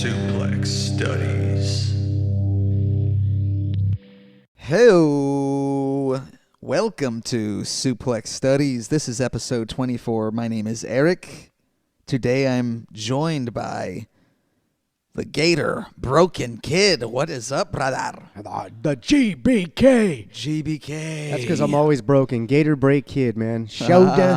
Suplex Studies. Hello, welcome to Suplex Studies. This is episode 24. My name is Eric. Today I'm joined by the Gator Broken Kid. What is up, brother? The GBK. GBK. That's because I'm always broken. Gator Break Kid, man. Shoulder.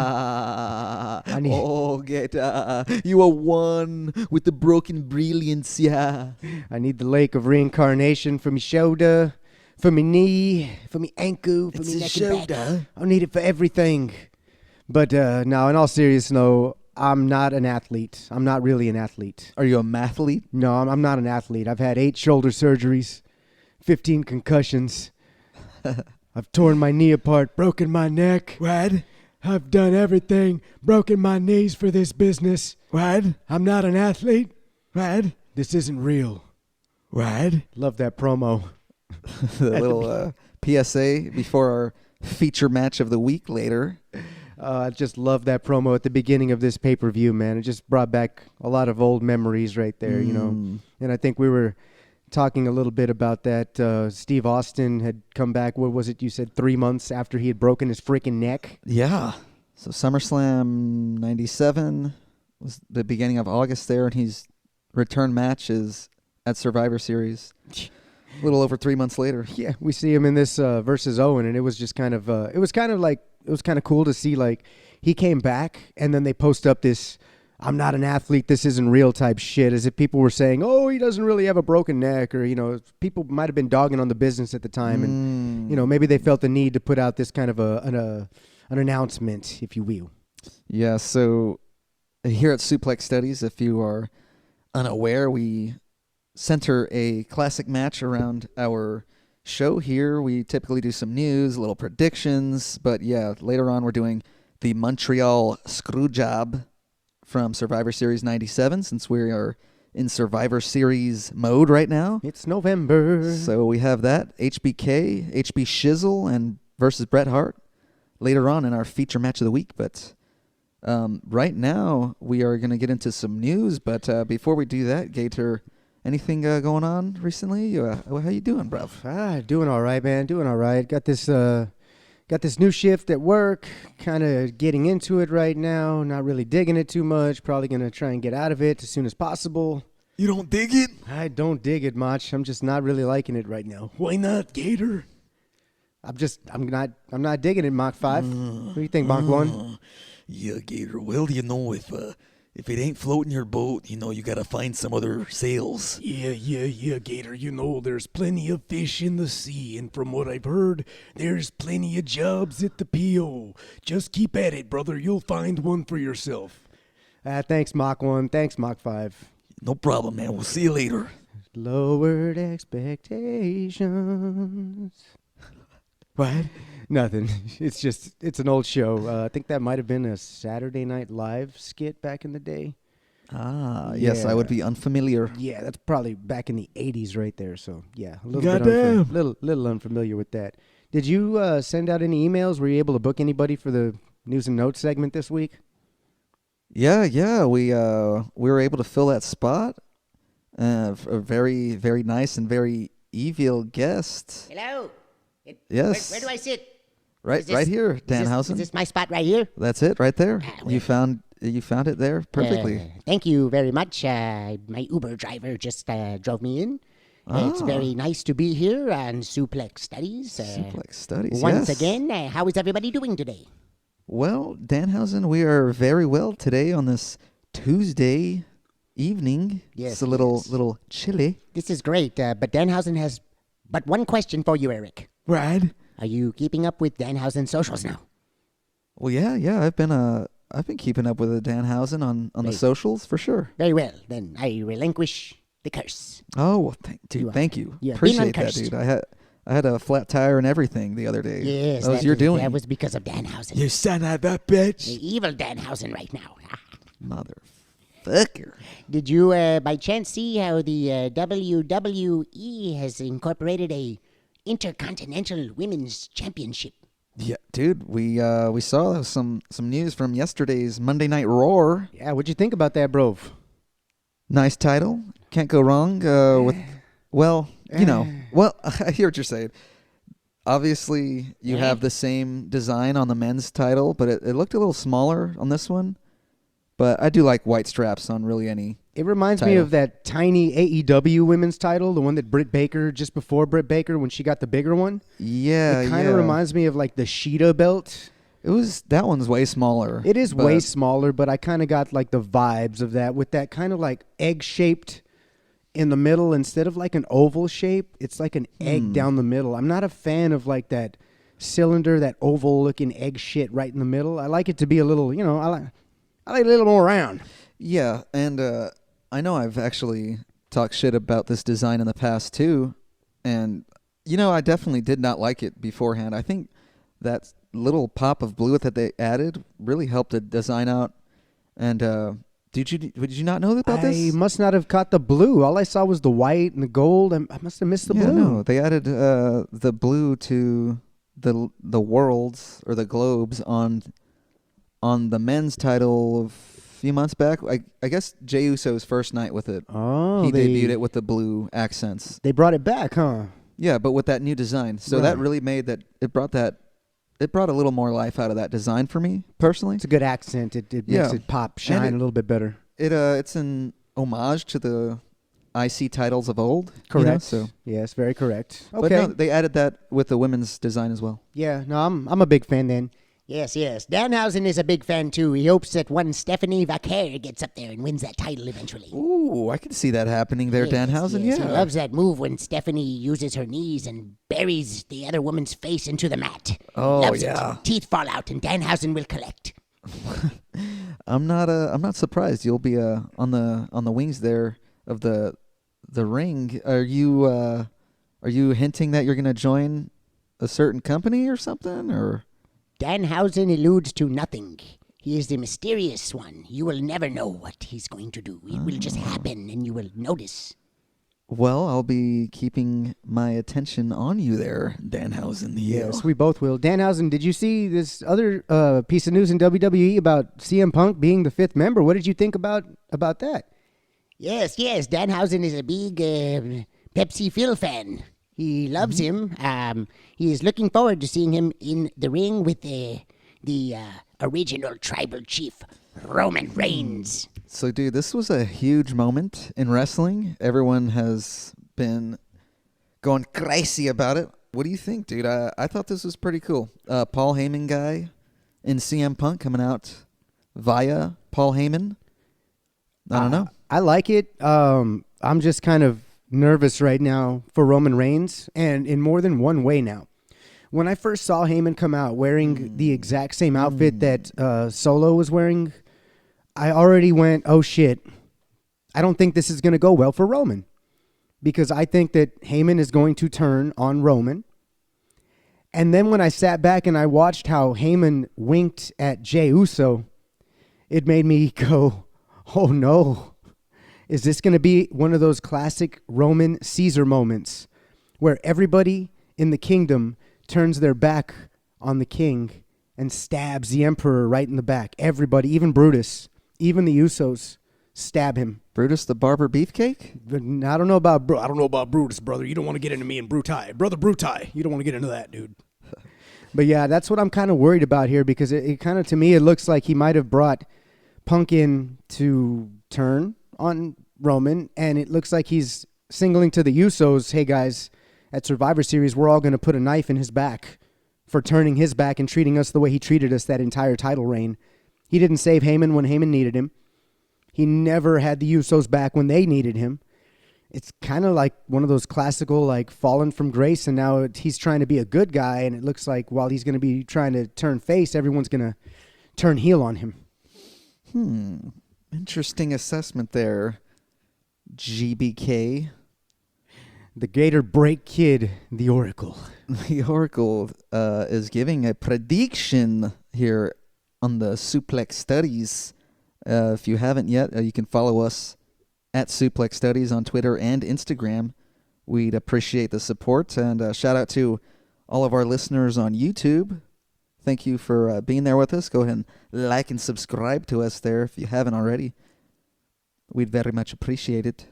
Oh, Gator. You are one with the broken brilliance, yeah. I need the lake of reincarnation for me shoulder, for me knee, for me ankle, for me neck and back. I need it for everything. But now, in all seriousness, no, I'm not an athlete. I'm not really an athlete. Are you a mathlete? No, I'm not an athlete. I've had 8 shoulder surgeries, 15 concussions. I've torn my knee apart, broken my neck. What? I've done everything, broken my knees for this business. What? I'm not an athlete. What? This isn't real. What? Love that promo. The little PSA before our feature match of the week later. I just love that promo at the beginning of this pay-per-view, man. It just brought back a lot of old memories right there, you know. And I think we were talking a little bit about that. Steve Austin had come back, what was it you said, 3 months after he had broken his freaking neck? Yeah. So SummerSlam 97 was the beginning of August there, and his return match is at Survivor Series a little over 3 months later. Yeah, we see him in this versus Owen, and it was just kind of, it was kind of cool to see, like, he came back, and then they post up this, I'm not an athlete, this isn't real type shit, as if people were saying, oh, he doesn't really have a broken neck, or, you know, people might have been dogging on the business at the time, and, you know, maybe they felt the need to put out this kind of an announcement, if you will. Yeah, so here at Suplex Studies, if you are unaware, we center a classic match around our show here. We typically do some news, little predictions, but yeah, later on we're doing the Montreal Screwjob from Survivor Series 97, since we are in Survivor Series mode right now. It's November. So we have that, HBK, HB Shizzle, and versus Bret Hart later on in our feature match of the week. But right now we are going to get into some news, but before we do that, Gator, anything going on recently? How you doing, bruv? Doing all right, man. Doing all right. Got this new shift at work. Kind of getting into it right now. Not really digging it too much. Probably gonna try and get out of it as soon as possible. You don't dig it? I don't dig it much. I'm just not really liking it right now. Why not, Gator? I'm not digging it, Mach 5. What do you think, Mach 1? Yeah, Gator. Well, you know, if it ain't floating your boat, you know, you gotta find some other sails. Yeah, Gator. You know, there's plenty of fish in the sea, and from what I've heard, there's plenty of jobs at the PO. Just keep at it, brother. You'll find one for yourself. Thanks, Mach 1. Thanks, Mach 5. No problem, man. We'll see you later. Lowered expectations. What? Nothing. It's an old show. I think that might have been a Saturday Night Live skit back in the day. Yes, I would be unfamiliar. Yeah, that's probably back in the 80s right there. So, yeah, a little unfamiliar with that. Did you send out any emails? Were you able to book anybody for the news and notes segment this week? Yeah, we were able to fill that spot. A very, very nice and very evil guest. Hello? Yes. Where do I sit? Right here, Danhausen. Is this my spot right here? That's it, right there. Well, You found it there perfectly. Thank you very much. My Uber driver just drove me in. It's very nice to be here on Suplex Studies. Suplex Studies, Once yes. again, how is everybody doing today? Well, Danhausen, we are very well today on this Tuesday evening. Yes, It's a little chilly. This is great, but Danhausen has but one question for you, Eric. Right. Are you keeping up with Danhausen socials now? Well, yeah. I've been keeping up with Danhausen on the socials for sure. Very well. Then I relinquish the curse. Oh, well, thank you. You have Appreciate been that, uncursed. dude. I had a flat tire and everything the other day. Yes, that was your doing. That was because of Danhausen. You son of a bitch. The evil Danhausen right now. Motherfucker. Did you, by chance, see how the WWE has incorporated a Intercontinental Women's Championship? Yeah, dude, we saw some news from yesterday's Monday Night Raw. Yeah, what'd you think about that, bro? Nice title. can't go wrong with. Well, I hear what you're saying. Obviously, you have the same design on the men's title, but it looked a little smaller on this one. But I do like white straps on really any. It reminds me of that tiny AEW women's title, the one that Britt Baker, just before Britt Baker, when she got the bigger one. Yeah, it kind of reminds me of like the Sheeta belt. That one's way smaller. It is way smaller, but I kind of got like the vibes of that with that kind of like egg-shaped in the middle instead of like an oval shape. It's like an egg down the middle. I'm not a fan of like that cylinder, that oval-looking egg shit right in the middle. I like it to be a little, I like a little more round. Yeah, and I know I've actually talked shit about this design in the past too, and I definitely did not like it beforehand. I think that little pop of blue that they added really helped the design out. And did you not know about this? I must not have caught the blue. All I saw was the white and the gold. I must have missed the blue. No, they added the blue to the worlds or the globes on the men's title a few months back. I guess Jey Uso's first night with it. Oh, he debuted it with the blue accents. They brought it back, huh? Yeah, but with that new design. So that really made that it brought a little more life out of that design for me personally. It's a good accent. It makes it pop, shine a little bit better. It's an homage to the IC titles of old. Correct. So yes, very correct. Okay. But no, they added that with the women's design as well. Yeah, no, I'm a big fan then. Yes. Danhausen is a big fan, too. He hopes that one Stephanie Vaquer gets up there and wins that title eventually. Ooh, I can see that happening there, Danhausen. Yes. Yeah. He loves that move when Stephanie uses her knees and buries the other woman's face into the mat. Oh, loves yeah. It. Teeth fall out, and Danhausen will collect. I'm not surprised. You'll be on the wings there of the ring. Are you hinting that you're going to join a certain company or something, or? Danhausen alludes to nothing. He is the mysterious one. You will never know what he's going to do. It will just happen, and you will notice. Well, I'll be keeping my attention on you there, Danhausen. Yes, we both will. Danhausen, did you see this other piece of news in WWE about CM Punk being the 5th member? What did you think about that? Yes. Danhausen is a big Pepsi Phil fan. He loves him. He is looking forward to seeing him in the ring with the original tribal chief, Roman Reigns. So, dude, this was a huge moment in wrestling. Everyone has been going crazy about it. What do you think, dude? I thought this was pretty cool. Paul Heyman guy in CM Punk coming out via Paul Heyman. I don't know. I like it. I'm just kind of nervous right now for Roman Reigns, and in more than one way now. When I first saw Heyman come out wearing the exact same outfit that Solo was wearing, I already went, oh shit, I don't think this is going to go well for Roman. Because I think that Heyman is going to turn on Roman. And then when I sat back and I watched how Heyman winked at Jey Uso, it made me go, oh no. Is this going to be one of those classic Roman Caesar moments where everybody in the kingdom turns their back on the king and stabs the emperor right in the back? Everybody, even Brutus, even the Usos, stab him. Brutus the Barber Beefcake? I don't know about Brutus, brother. You don't want to get into me and Brutai. Brother Brutai. You don't want to get into that, dude. But yeah, that's what I'm kind of worried about here, because it kind of, to me, it looks like he might have brought Punk in to turn on Roman, and it looks like he's signaling to the Usos, hey guys, at Survivor Series, we're all going to put a knife in his back for turning his back and treating us the way he treated us that entire title reign. He didn't save Heyman when Heyman needed him. He never had the Usos back when they needed him. It's kind of like one of those classical, like, fallen from grace, and now he's trying to be a good guy, and it looks like while he's going to be trying to turn face, everyone's going to turn heel on him. Interesting assessment there, GBK. The Gator Break Kid, the Oracle. The Oracle is giving a prediction here on the Suplex Studies. If you haven't yet, you can follow us at Suplex Studies on Twitter and Instagram. We'd appreciate the support, and shout out to all of our listeners on YouTube. Thank you for being there with us. Go ahead and like and subscribe to us there if you haven't already. We'd very much appreciate it.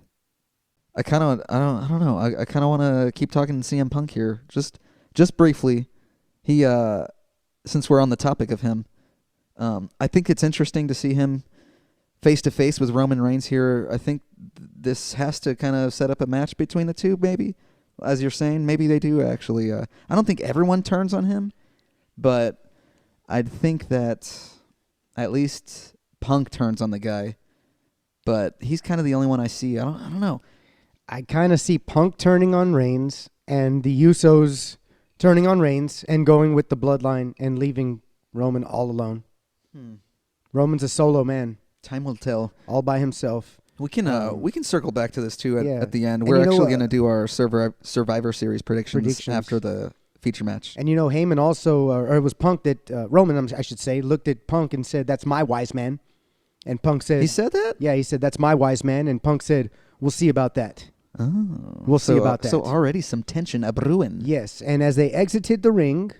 I don't know. I kind of want to keep talking to CM Punk here, just briefly. He, since we're on the topic of him, I think it's interesting to see him face to face with Roman Reigns here. I think this has to kind of set up a match between the two, maybe. As you're saying, maybe they do actually. I don't think everyone turns on him, but I think that at least Punk turns on the guy. But he's kind of the only one I see. I don't know. I kind of see Punk turning on Reigns and the Usos turning on Reigns and going with the bloodline and leaving Roman all alone. Roman's a solo man. Time will tell. All by himself. We can circle back to this too at the end. And We're actually going to do our Survivor Series predictions after the feature match. And Heyman also, or it was Punk that Roman, I should say, looked at Punk and said, "That's my wise man." And Punk said, "He said that?" Yeah, he said, "That's my wise man." And Punk said, "We'll see about that." Oh, we'll see about that. So already some tension a brewing. Yes, and as they exited the ring,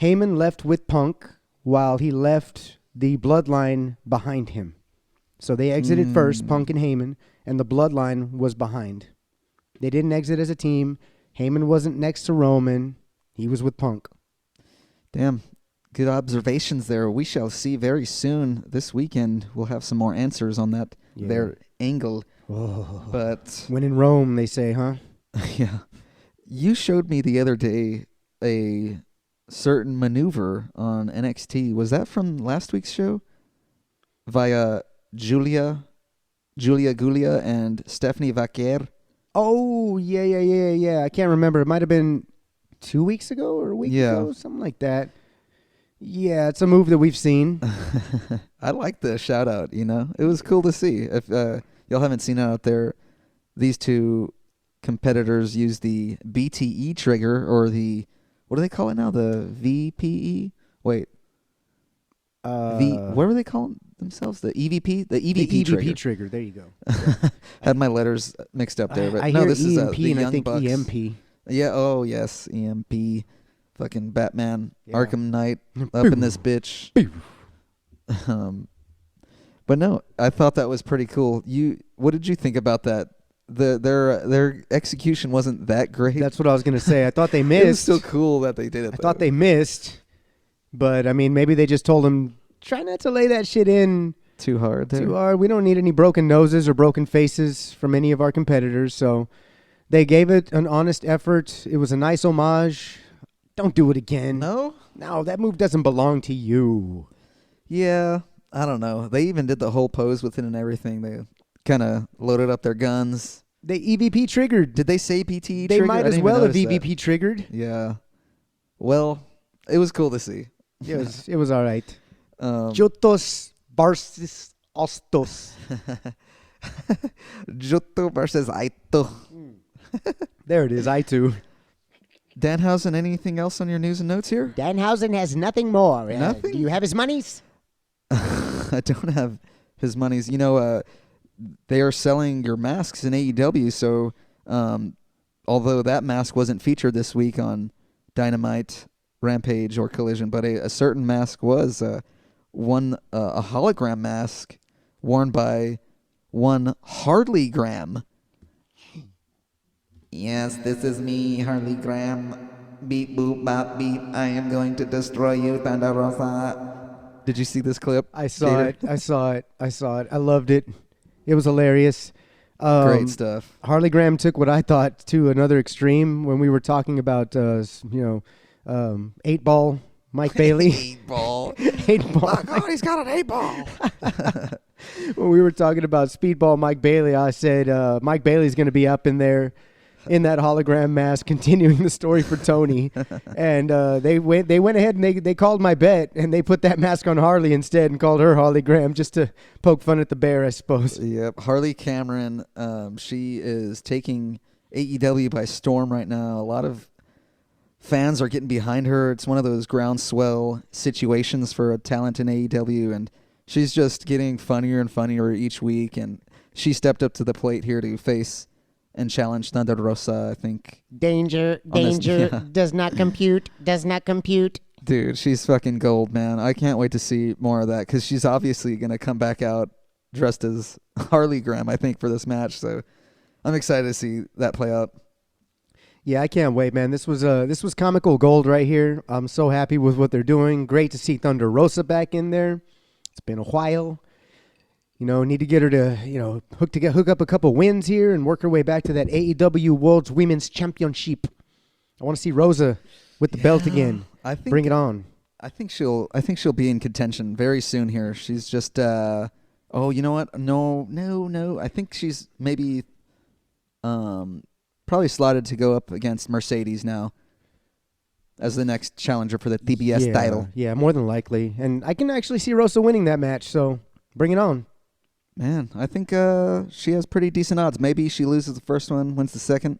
Heyman left with Punk while he left the bloodline behind him. So they exited first, Punk and Heyman, and the bloodline was behind. They didn't exit as a team. Heyman wasn't next to Roman. He was with Punk. Damn. Good observations there. We shall see very soon. This weekend, we'll have some more answers on that their angle. Oh. But when in Rome, they say, huh? Yeah. You showed me the other day a certain maneuver on NXT. Was that from last week's show? Via Julia Gulia and Stephanie Vaquer. Oh, yeah. I can't remember. It might have been 2 weeks ago or a week ago, something like that. Yeah, it's a move that we've seen. I like the shout out, It was cool to see. If y'all haven't seen it out there, these two competitors use the BTE trigger or the, what do they call it now? The VPE? Wait. What were they calling themselves? The EVP? The EVP trigger. The EVP trigger. There you go. Had my letters mixed up there, but I no, hear this EMP is the and Young I think Bucks. EMP. Yeah. Oh yes, EMP. Fucking Batman, Arkham Knight, up in this bitch. But no, I thought that was pretty cool. What did you think about that? Their execution wasn't that great. That's what I was gonna say. I thought they missed. It was still cool that they did it. I thought they missed, but I mean, maybe they just told him, try not to lay that shit in too hard. There. Too hard. We don't need any broken noses or broken faces from any of our competitors. So they gave it an honest effort. It was a nice homage. Don't do it again. No, that move doesn't belong to you. Yeah, I don't know. They even did the whole pose with it and everything. They kind of loaded up their guns. They EVP triggered. Did they say PTE They triggered? might as well have EVP triggered. Yeah. Well, it was cool to see. It was all right. Jotos versus Ostos. Joto versus Aito. There it is, I2. Danhausen, anything else on your news and notes here? Danhausen has nothing more. Nothing? Do you have his monies? I don't have his monies. They are selling your masks in AEW, so although that mask wasn't featured this week on Dynamite, Rampage, or Collision, but a certain mask was a hologram mask worn by one Harley Graham. Yes, this is me, Harley Graham. Beep, boop, bop, beep. I am going to destroy you, Thunder Rosa. Did you see this clip? I saw it. I saw it. I loved it. It was hilarious. Great stuff. Harley Graham took what I thought to another extreme when we were talking about, 8-ball Mike Bailey. 8-ball. 8-ball. Oh, God, he's got an 8-ball. When we were talking about Speedball Mike Bailey, I said Mike Bailey's going to be up in there in that hologram mask, continuing the story for Tony. And they went ahead and they called my bet, and they put that mask on Harley instead and called her Harley Graham just to poke fun at the bear, I suppose. Yep. Harley Cameron, she is taking AEW by storm right now. A lot of fans are getting behind her. It's one of those groundswell situations for a talent in AEW, and she's just getting funnier and funnier each week, and she stepped up to the plate here to face and challenge Thunder Rosa, I think. Danger, does not compute. Dude, she's fucking gold, man. I can't wait to see more of that, because she's obviously going to come back out dressed as Harley Graham, I think, for this match. So I'm excited to see that play out. Yeah, I can't wait, man. This was comical gold right here. I'm so happy with what they're doing. Great to see Thunder Rosa back in there. It's been a while. Need to get her to, hook up a couple wins here and work her way back to that AEW World's Women's Championship. I want to see Rosa with the belt again. Bring it on. I think she'll be in contention very soon here. She's just you know what? No. I think she's maybe probably slotted to go up against Mercedes now as the next challenger for the TBS title. Yeah, more than likely. And I can actually see Rosa winning that match, so bring it on. Man, I think she has pretty decent odds. Maybe she loses the first one, wins the second.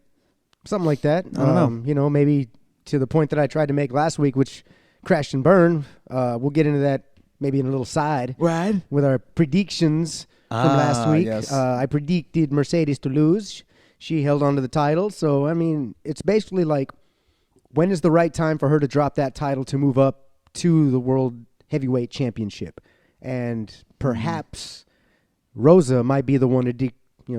Something like that. I don't know. Maybe to the point that I tried to make last week, which crashed and burned. We'll get into that maybe in a little side. Right. With our predictions from last week. Yes. I predicted Mercedes to lose. She held on to the title. So, it's basically like, when is the right time for her to drop that title to move up to the World Heavyweight Championship? And perhaps Rosa might be the one to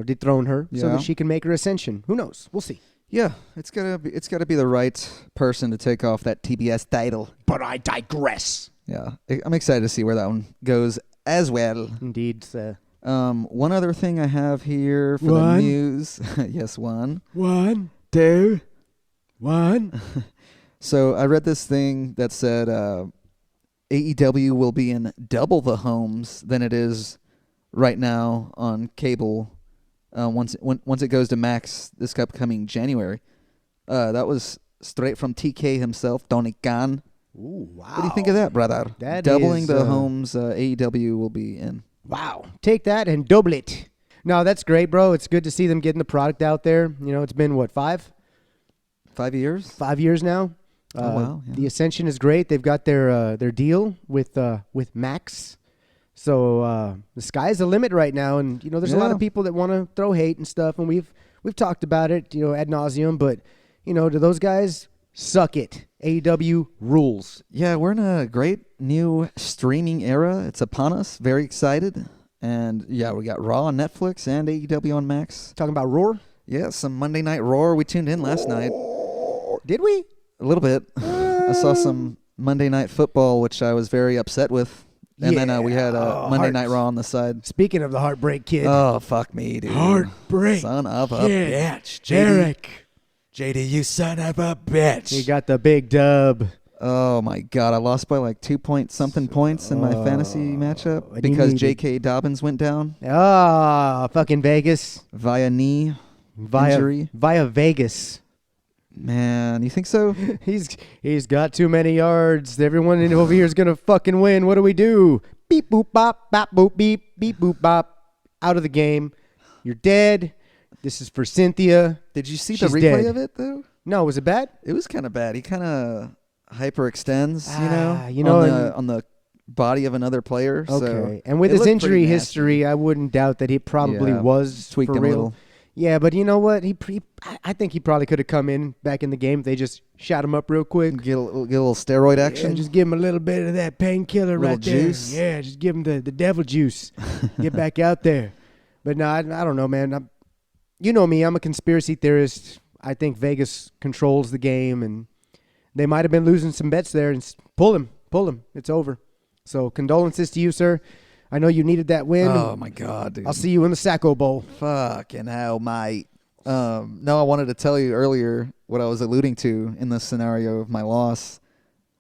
dethrone her so that she can make her ascension. Who knows? We'll see. Yeah, it's gotta be the right person to take off that TBS title. But I digress. Yeah, I'm excited to see where that one goes as well. Indeed. One other thing I have here for the news. Yes, one. 1, 2, 1. So I read this thing that said AEW will be in double the homes than it is right now on cable. Once it goes to Max this upcoming January. That was straight from TK himself, Tony Khan. Ooh, wow. What do you think of that, brother? That Doubling is, the homes AEW will be in. Wow. Take that and double it. No, that's great, bro. It's good to see them getting the product out there. It's been, 5? 5 years? 5 years now. Wow. Yeah. The Ascension is great. They've got their deal with Max. So the sky's the limit right now, and there's a lot of people that want to throw hate and stuff, and we've talked about it, ad nauseum. But to those guys, suck it. AEW rules. Yeah, we're in a great new streaming era. It's upon us. Very excited, and we got Raw on Netflix and AEW on Max. Talking about Roar. Yeah, some Monday Night Roar. We tuned in last night. Did we? A little bit. I saw some Monday Night Football, which I was very upset with. And then we had Monday Night Raw on the side. Speaking of the Heartbreak Kid. Oh, fuck me, dude. Heartbreak. Son of a bitch. Eric. JD, you son of a bitch. He got the big dub. Oh, my God. I lost by like 2-point-something points in my fantasy matchup because J.K. Dobbins went down. Fucking Vegas. Via knee injury. Via Vegas. Man, you think so? He's got too many yards. Everyone over here is going to fucking win. What do we do? Beep, boop, bop, bop, boop, beep, beep, boop, bop. Out of the game. You're dead. This is for Cynthia. Did you see She's the replay dead. of it, though? No, was it bad? It was kind of bad. He kind of hyperextends, on the body of another player. Okay. So and with it his looked injury pretty history, nasty. I wouldn't doubt that he probably was tweaked for him real. a little. Yeah, but you know what? I think he probably could have come in back in the game if they just shot him up real quick. Get a little steroid action. Yeah, just give him a little bit of that painkiller right juice. there. Yeah, just give him the devil juice. Get back out there. But no, I don't know, man. You know me. I'm a conspiracy theorist. I think Vegas controls the game, and they might have been losing some bets there. And pull him. It's over. So condolences to you, sir. I know you needed that win. Oh, my God, dude. I'll see you in the Sacco Bowl. Fucking hell, mate. No, I wanted to tell you earlier what I was alluding to in this scenario of my loss.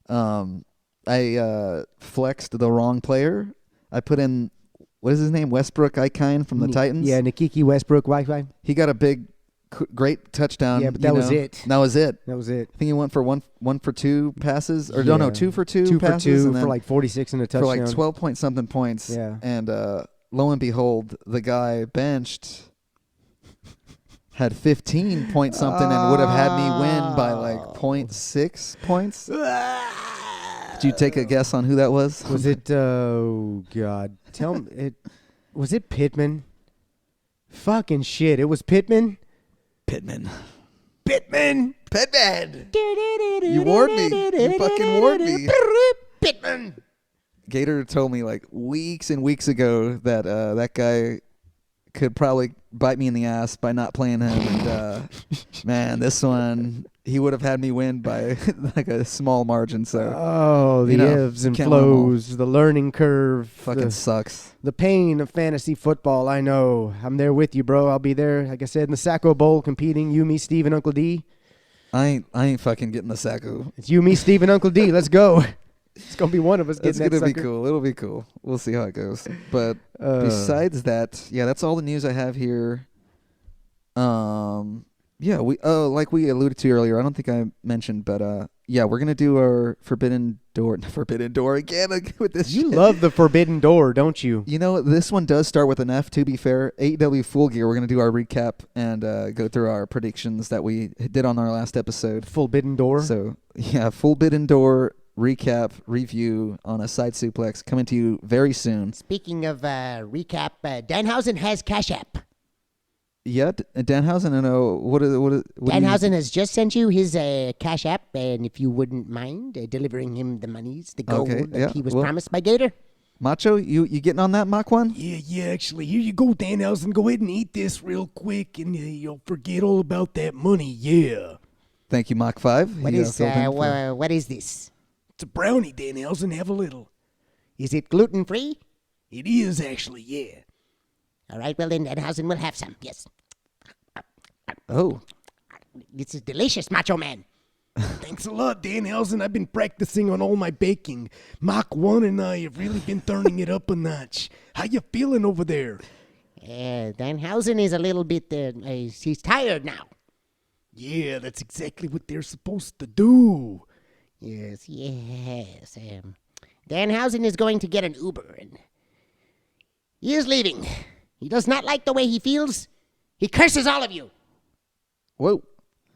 I flexed the wrong player. I put in, what is his name? Westbrook Icahn from the Titans. Yeah, Nikiki Westbrook Wi-Fi. He got a big, great touchdown. Yeah, but that was it. That was it. That was it. I think he went for one for two passes. Or Yeah. no, 2 for 2 2 for passes. 2 and then for like 46 and a for touchdown. like 12-point-something points. Yeah. And lo and behold, the guy benched had 15-point-something and would have had me win by like 0.6 points. Did you take a guess on who that was? Was it? Oh God! Tell me, was it Pittman? Fucking shit! It was Pittman. Pittman. Pittman. You warned me. You fucking warned me. Pittman. Gator told me like weeks and weeks ago that that guy could probably bite me in the ass by not playing him. And man, this one he would have had me win by like a small margin. So the ebbs and flows, the learning curve, fucking sucks. The pain of fantasy football. I know. I'm there with you, bro. I'll be there, like I said, in the Sacco Bowl, competing. You, me, Steve, and Uncle D. I ain't fucking getting the Sacco. It's you, me, Steve, and Uncle D. Let's go. It's gonna be one of us getting that It's gonna sucker. be cool. It'll be cool. We'll see how it goes. But besides that, yeah, that's all the news I have here. Yeah, like we alluded to earlier. I don't think I mentioned, but yeah, we're gonna do our Forbidden Door again with this. You shit. love the Forbidden Door, don't you? You know, this one does start with an F. To be fair, AEW Full Gear. We're gonna do our recap and go through our predictions that we did on our last episode. Forbidden Door. So yeah, Forbidden Door recap review on a side suplex coming to you very soon. Speaking of recap, Danhausen has Cash App. Yeah, Danhausen. I know what Danhausen has just sent you his Cash App, and if you wouldn't mind delivering him the monies, the gold that he was promised by Gator. Macho, you getting on that Mach 1? Yeah, actually, here you go, Danhausen. Go ahead and eat this real quick, and you'll forget all about that money, yeah. Thank you, Mach 5. What is this? It's a brownie, Danhausen. Have a little. Is it gluten-free? It is, actually, yeah. All right, well then, Danhausen will have some, yes. Oh. This is delicious, Macho Man. Thanks a lot, Danhausen. I've been practicing on all my baking. Mach 1 and I have really been turning it up a notch. How you feeling over there? Danhausen is a little bit, he's tired now. Yeah, that's exactly what they're supposed to do. Yes. Danhausen is going to get an Uber, and he is leaving. He does not like the way he feels. He curses all of you. Whoa.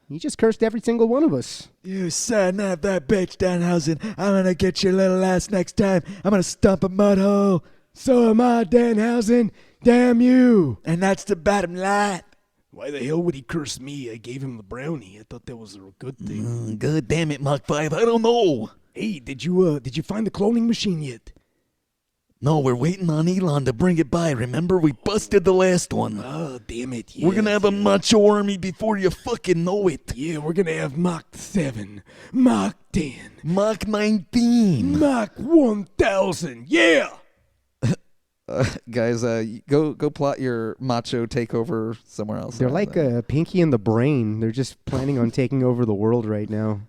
He just cursed every single one of us. You son of that bitch, Danhausen. I'm gonna get your little ass next time. I'm gonna stomp a mud hole. So am I, Danhausen. Damn you. And that's the bottom line. Why the hell would he curse me? I gave him the brownie. I thought that was a good thing. God damn it, Mach 5. I don't know. Hey, did you find the cloning machine yet? No, we're waiting on Elon to bring it by. Remember, we busted the last one. Oh, damn it. We're gonna have a macho army before you fucking know it. Yeah, we're gonna have Mach 7, Mach 10, Mach 19. Mach 1000. Yeah! Guys, go plot your macho takeover somewhere else. They're like Pinky and the Brain. They're just planning on taking over the world right now.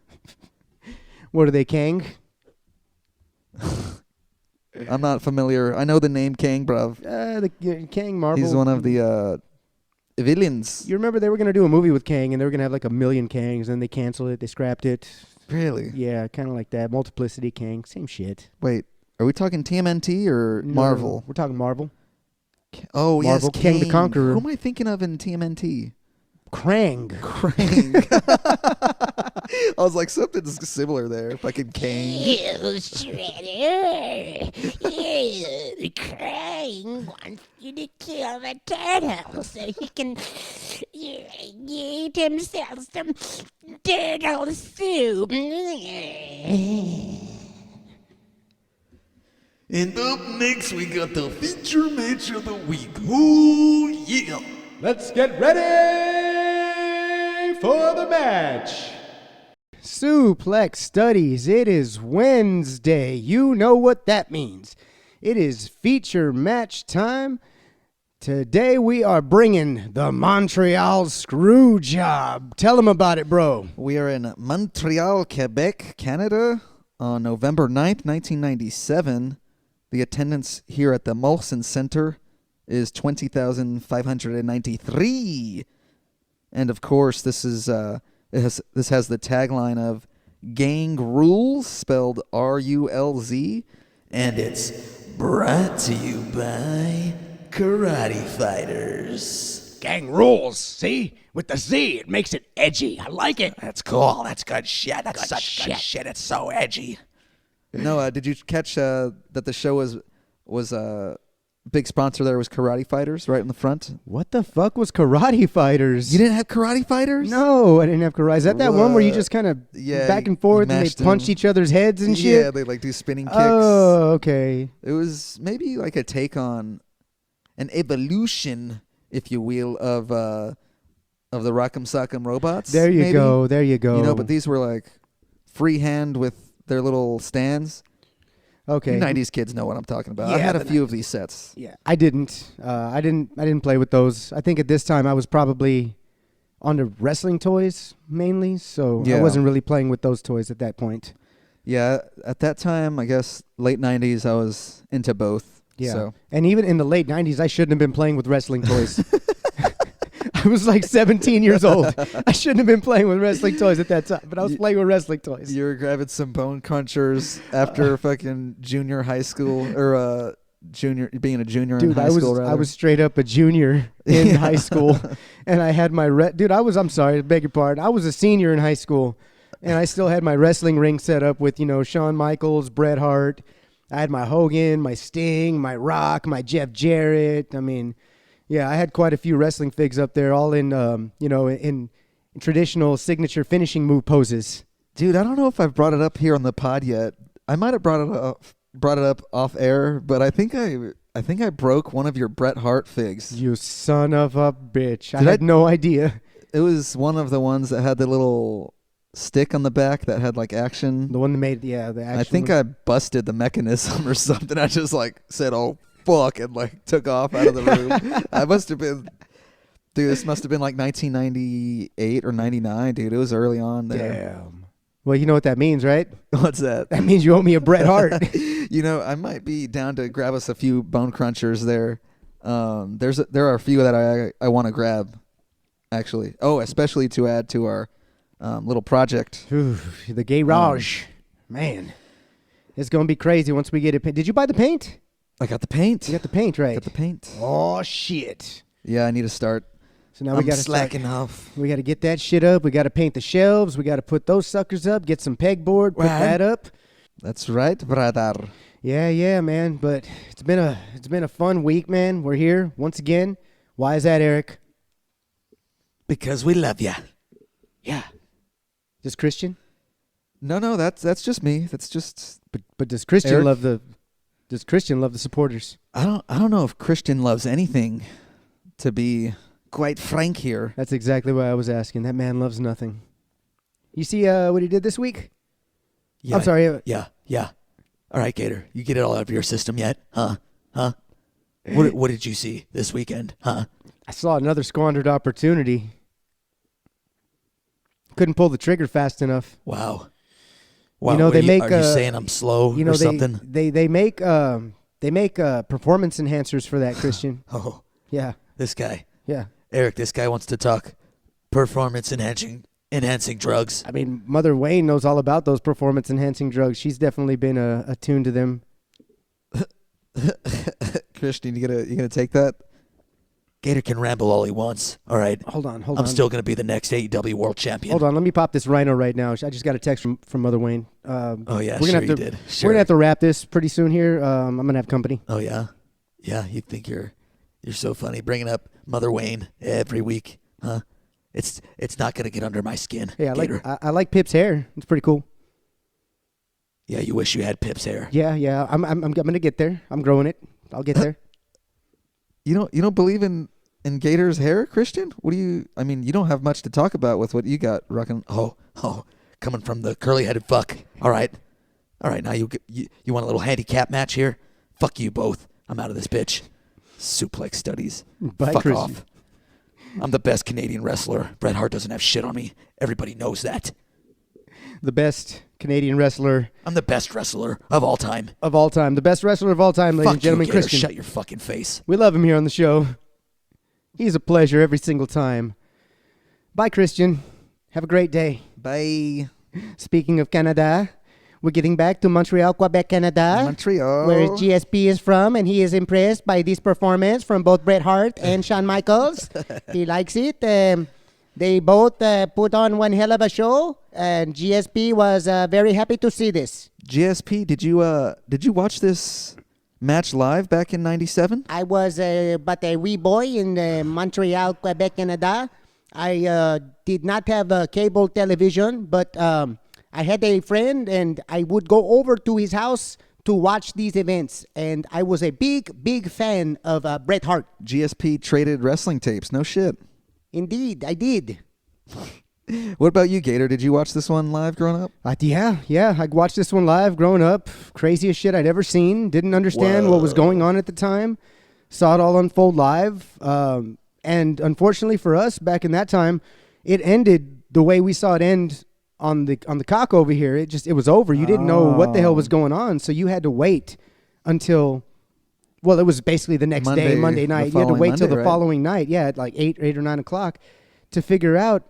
What are they, Kang? I'm not familiar. I know the name Kang, bruv. The Kang Marvel. He's one of the villains. You remember they were going to do a movie with Kang, and they were going to have like 1 million Kangs, and then they canceled it. They scrapped it. Really? Yeah, kind of like that. Multiplicity Kang. Same shit. Wait, are we talking TMNT or Marvel? We're talking Marvel. Oh, Marvel, yes, Kang the Conqueror. Who am I thinking of in TMNT? Krang. I was like, something's similar there. Fucking Kang. You Shredder. You Krang wants you to kill the turtle so he can eat himself some turtle soup. And up next, we got the feature match of the week. Oh, yeah. Let's get ready for the match. Suplex Studies. It is Wednesday. You know what that means. It is feature match time. Today we are bringing the Montreal Screwjob. Tell them about it, bro. We are in Montreal, Quebec, Canada on November 9th, 1997. The attendance here at the Molson Center is 20,593. And of course, this is this has the tagline of Gang Rules, spelled R-U-L-Z, And it's brought to you by Karate Fighters. Gang rules, see? With the Z, it makes it edgy. I like it. That's cool. That's good shit. That's such good shit. It's so edgy. No, did you catch that the show was big sponsor there was Karate Fighters right in the front? What the fuck was Karate Fighters? You didn't have Karate Fighters? No, I didn't have Karate. Is that one where you just kind of back and forth and they mashed punch them. each other's heads and shit? Yeah, they like do spinning kicks. Oh, okay. It was maybe like a take on an evolution if you will, of the Rock'em Sock'em robots. There you maybe. go. There you go. You know, but these were like freehand with their little stands. Okay. You 90s kids know what I'm talking about. I Yeah, had a the few of these sets. Yeah, I didn't. I didn't play with those. I think at this time I was probably onto wrestling toys mainly, so I Yeah. wasn't really playing with those toys at that point. Yeah, at that time, I guess late 90s, I was into both. Yeah. So. And even in the late 90s, I shouldn't have been playing with wrestling toys. I was like 17 years old. I shouldn't have been playing with wrestling toys at that time, but I was playing with wrestling toys. You were grabbing some bone crunchers after fucking junior high school or being a junior in Dude, high school. I was straight up a junior in high school, and I had my I'm sorry, beg your pardon. I was a senior in high school, and I still had my wrestling ring set up with Shawn Michaels, Bret Hart. I had my Hogan, my Sting, my Rock, my Jeff Jarrett. I mean, yeah, I had quite a few wrestling figs up there, all in in traditional signature finishing move poses. Dude, I don't know if I've brought it up here on the pod yet. I might have brought it up off air, but I think I broke one of your Bret Hart figs. You son of a bitch! I had no idea. It was one of the ones that had the little stick on the back that had like action. The one that made the action. I think I busted the mechanism or something. I just like said, "Oh fuck," and like took off out of the room. I must have been. Dude, this must have been like 1998 or 99, dude. It was early on there. Damn. Well, you know what that means, right? What's that? That means you owe me a Bret Hart. I might be down to grab us a few bone crunchers there. There are a few that I want to grab, actually. Oh, especially to add to our little project. Ooh, the garage. Man, it's going to be crazy once we get it. Did you buy the paint? I got the paint. You got the paint, right? Got the paint. Oh, shit. Yeah, I need to start. So now we got to slacking off. We got to get that shit up. We got to paint the shelves. We got to put those suckers up. Get some pegboard. Put that up. That's right, brother. Yeah, man. But it's been a fun week, man. We're here once again. Why is that, Eric? Because we love you. Yeah. Just Christian? No, that's just me. That's just. But does Christian Eric? love the supporters? I don't know if Christian loves anything. To be quite frank here. That's exactly what I was asking. That man loves nothing. You see what he did this week? Yeah, I'm sorry. Yeah. All right, Gator. You get it all out of your system yet? Huh? What did you see this weekend? Huh? I saw another squandered opportunity. Couldn't pull the trigger fast enough. Wow. You know, they make. Are you saying I'm slow or something? They make performance enhancers for that, Christian. Oh, Yeah. this guy. Yeah. Eric, this guy wants to talk performance enhancing drugs. I mean, Mother Wayne knows all about those performance enhancing drugs. She's definitely been attuned to them. Christian, you gonna take that? Gator can ramble all he wants. All right. Hold on. I'm still going to be the next AEW World Champion. Hold on. Let me pop this rhino right now. I just got a text from Mother Wayne. Oh, yeah, we're gonna sure have you to, did. We're Sure. going to have to wrap this pretty soon here. I'm going to have company. Oh, yeah? Yeah, you think you're so funny bringing up Mother Wayne every week, huh? It's not going to get under my skin, Hey, Gator. I like Pip's hair. It's pretty cool. Yeah, you wish you had Pip's hair. Yeah. I'm going to get there. I'm growing it. I'll get there. You don't believe in Gator's hair, Christian? You don't have much to talk about with what you got rocking. Oh, coming from the curly-headed fuck. All right, now you want a little handicap match here? Fuck you both. I'm out of this bitch. Suplex studies. Bye, Fuck Christian. off. I'm the best Canadian wrestler. Bret Hart doesn't have shit on me. Everybody knows that. The best Canadian wrestler I'm the best wrestler of all time. of all time. The best wrestler of all time, ladies Fuck and gentlemen, you, Gator. Christian. Shut your fucking face. We love him here on the show. He's a pleasure every single time. Bye, Christian. Have a great day. Bye. Speaking of Canada, we're getting back to Montreal, Quebec, Canada. Montreal. Where GSP is from, and he is impressed by this performance from both Bret Hart and Shawn Michaels. He likes it. They both put on one hell of a show, and GSP was very happy to see this. GSP, did you watch this match live back in '97? I was but a wee boy in Montreal, Quebec, Canada. I did not have cable television, but I had a friend, and I would go over to his house to watch these events, and I was a big fan of Bret Hart. GSP traded wrestling tapes. No shit. Indeed, I did. What about you, Gator? Did you watch this one live growing up? Yeah. I watched this one live growing up. Craziest shit I'd ever seen. Didn't understand what was going on at the time. Saw it all unfold live. And unfortunately for us, back in that time, it ended the way we saw it end on the cock over here. It was over. You didn't know what the hell was going on, so you had to wait until. Well, it was basically the next day, Monday night. You had to wait till the following night. Yeah, at like 8 or 9 o'clock to figure out.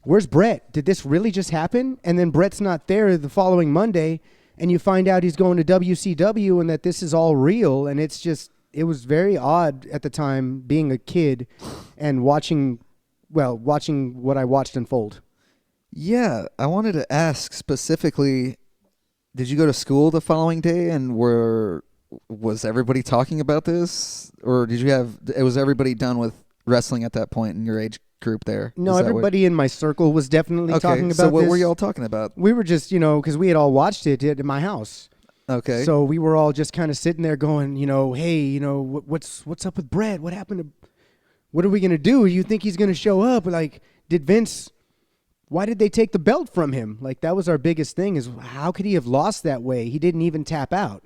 Where's Bret? Did this really just happen? And then Bret's not there the following Monday, and you find out he's going to WCW and that this is all real. And it was very odd at the time being a kid and watching what I watched unfold. Yeah, I wanted to ask specifically, did you go to school the following day and was everybody talking about this? Or was everybody done with wrestling at that point in your age group there? No, everybody in my circle was definitely talking about this. So what were you all talking about? We were just, because we had all watched it at my house. Okay. So we were all just kind of sitting there going, hey, what's up with Bret? What happened to? What are we gonna do? You think he's gonna show up? Like, did Vince? Why did they take the belt from him? Like, that was our biggest thing. Is how could he have lost that way? He didn't even tap out.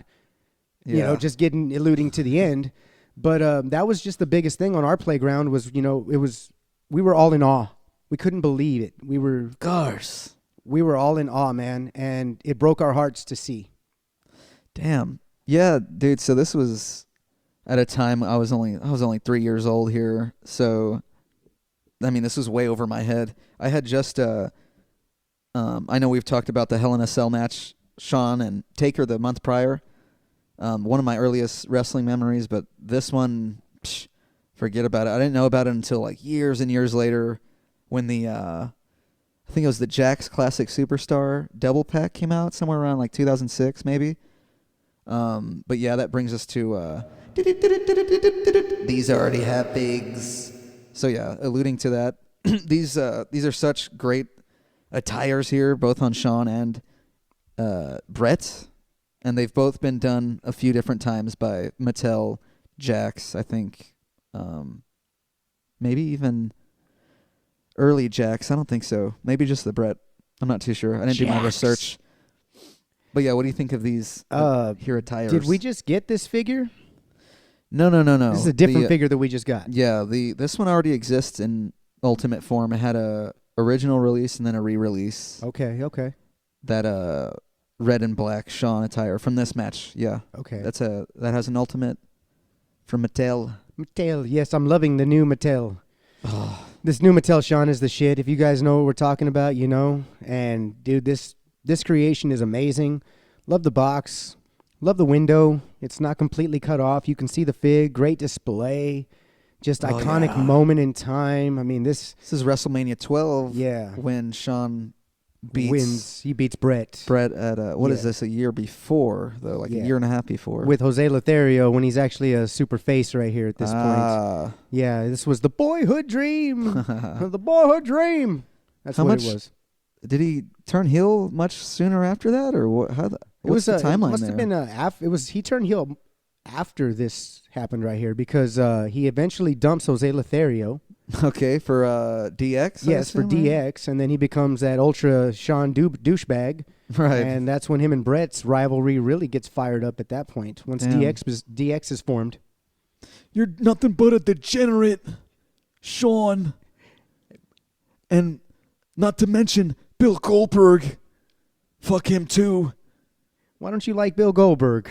Yeah. Just alluding to the end. But that was just the biggest thing on our playground. Was we were all in awe. We couldn't believe it. We were all in awe, man, and it broke our hearts to see. Damn. Yeah, dude. So this was at a time I was only 3 years old here. So, I mean, this was way over my head. I had just I know we've talked about the Hell in a Cell match, Shawn and Taker the month prior. One of my earliest wrestling memories, but this one, forget about it. I didn't know about it until like years and years later when the I think it was the Jack's Classic Superstar double pack came out somewhere around like 2006 maybe. But yeah, that brings us to these already have bigs. So yeah, alluding to that, these are such great attires here, both on Shawn and Bret, and they've both been done a few different times by Mattel, Jax, I think, maybe even early Jax. I don't think so. Maybe just the Bret. I'm not too sure. I didn't do my research. But yeah, what do you think of these here attires? Did we just get this figure? No. This is a different figure that we just got. Yeah, this one already exists in Ultimate form. It had a original release and then a re-release. Okay. That red and black Shawn attire from this match. Yeah. Okay. That has an Ultimate from Mattel. Mattel, yes, I'm loving the new Mattel. Oh. This new Mattel Shawn is the shit. If you guys know what we're talking about, you know. And dude, this creation is amazing. Love the box. Love the window. It's not completely cut off. You can see the fig. Great display. Just iconic moment in time. I mean, this is WrestleMania 12. Yeah. When Shawn wins. He beats Bret. Bret at, what is this, a year before, though? Like a year and a half before. With Jose Lothario when he's actually a super face right here at this point. Yeah, this was the boyhood dream. The boyhood dream. That's what it was. Did he turn heel much sooner after that, or what? What's the timeline? It must have been he turned heel after this happened right here because he eventually dumps Jose Lothario. Okay, for DX. Yes, for DX, and then he becomes that ultra Shawn douchebag. Right, and that's when him and Bret's rivalry really gets fired up at that point. Once DX is formed. You're nothing but a degenerate, Shawn, and not to mention Bill Goldberg. Fuck him too. Why don't you like Bill Goldberg?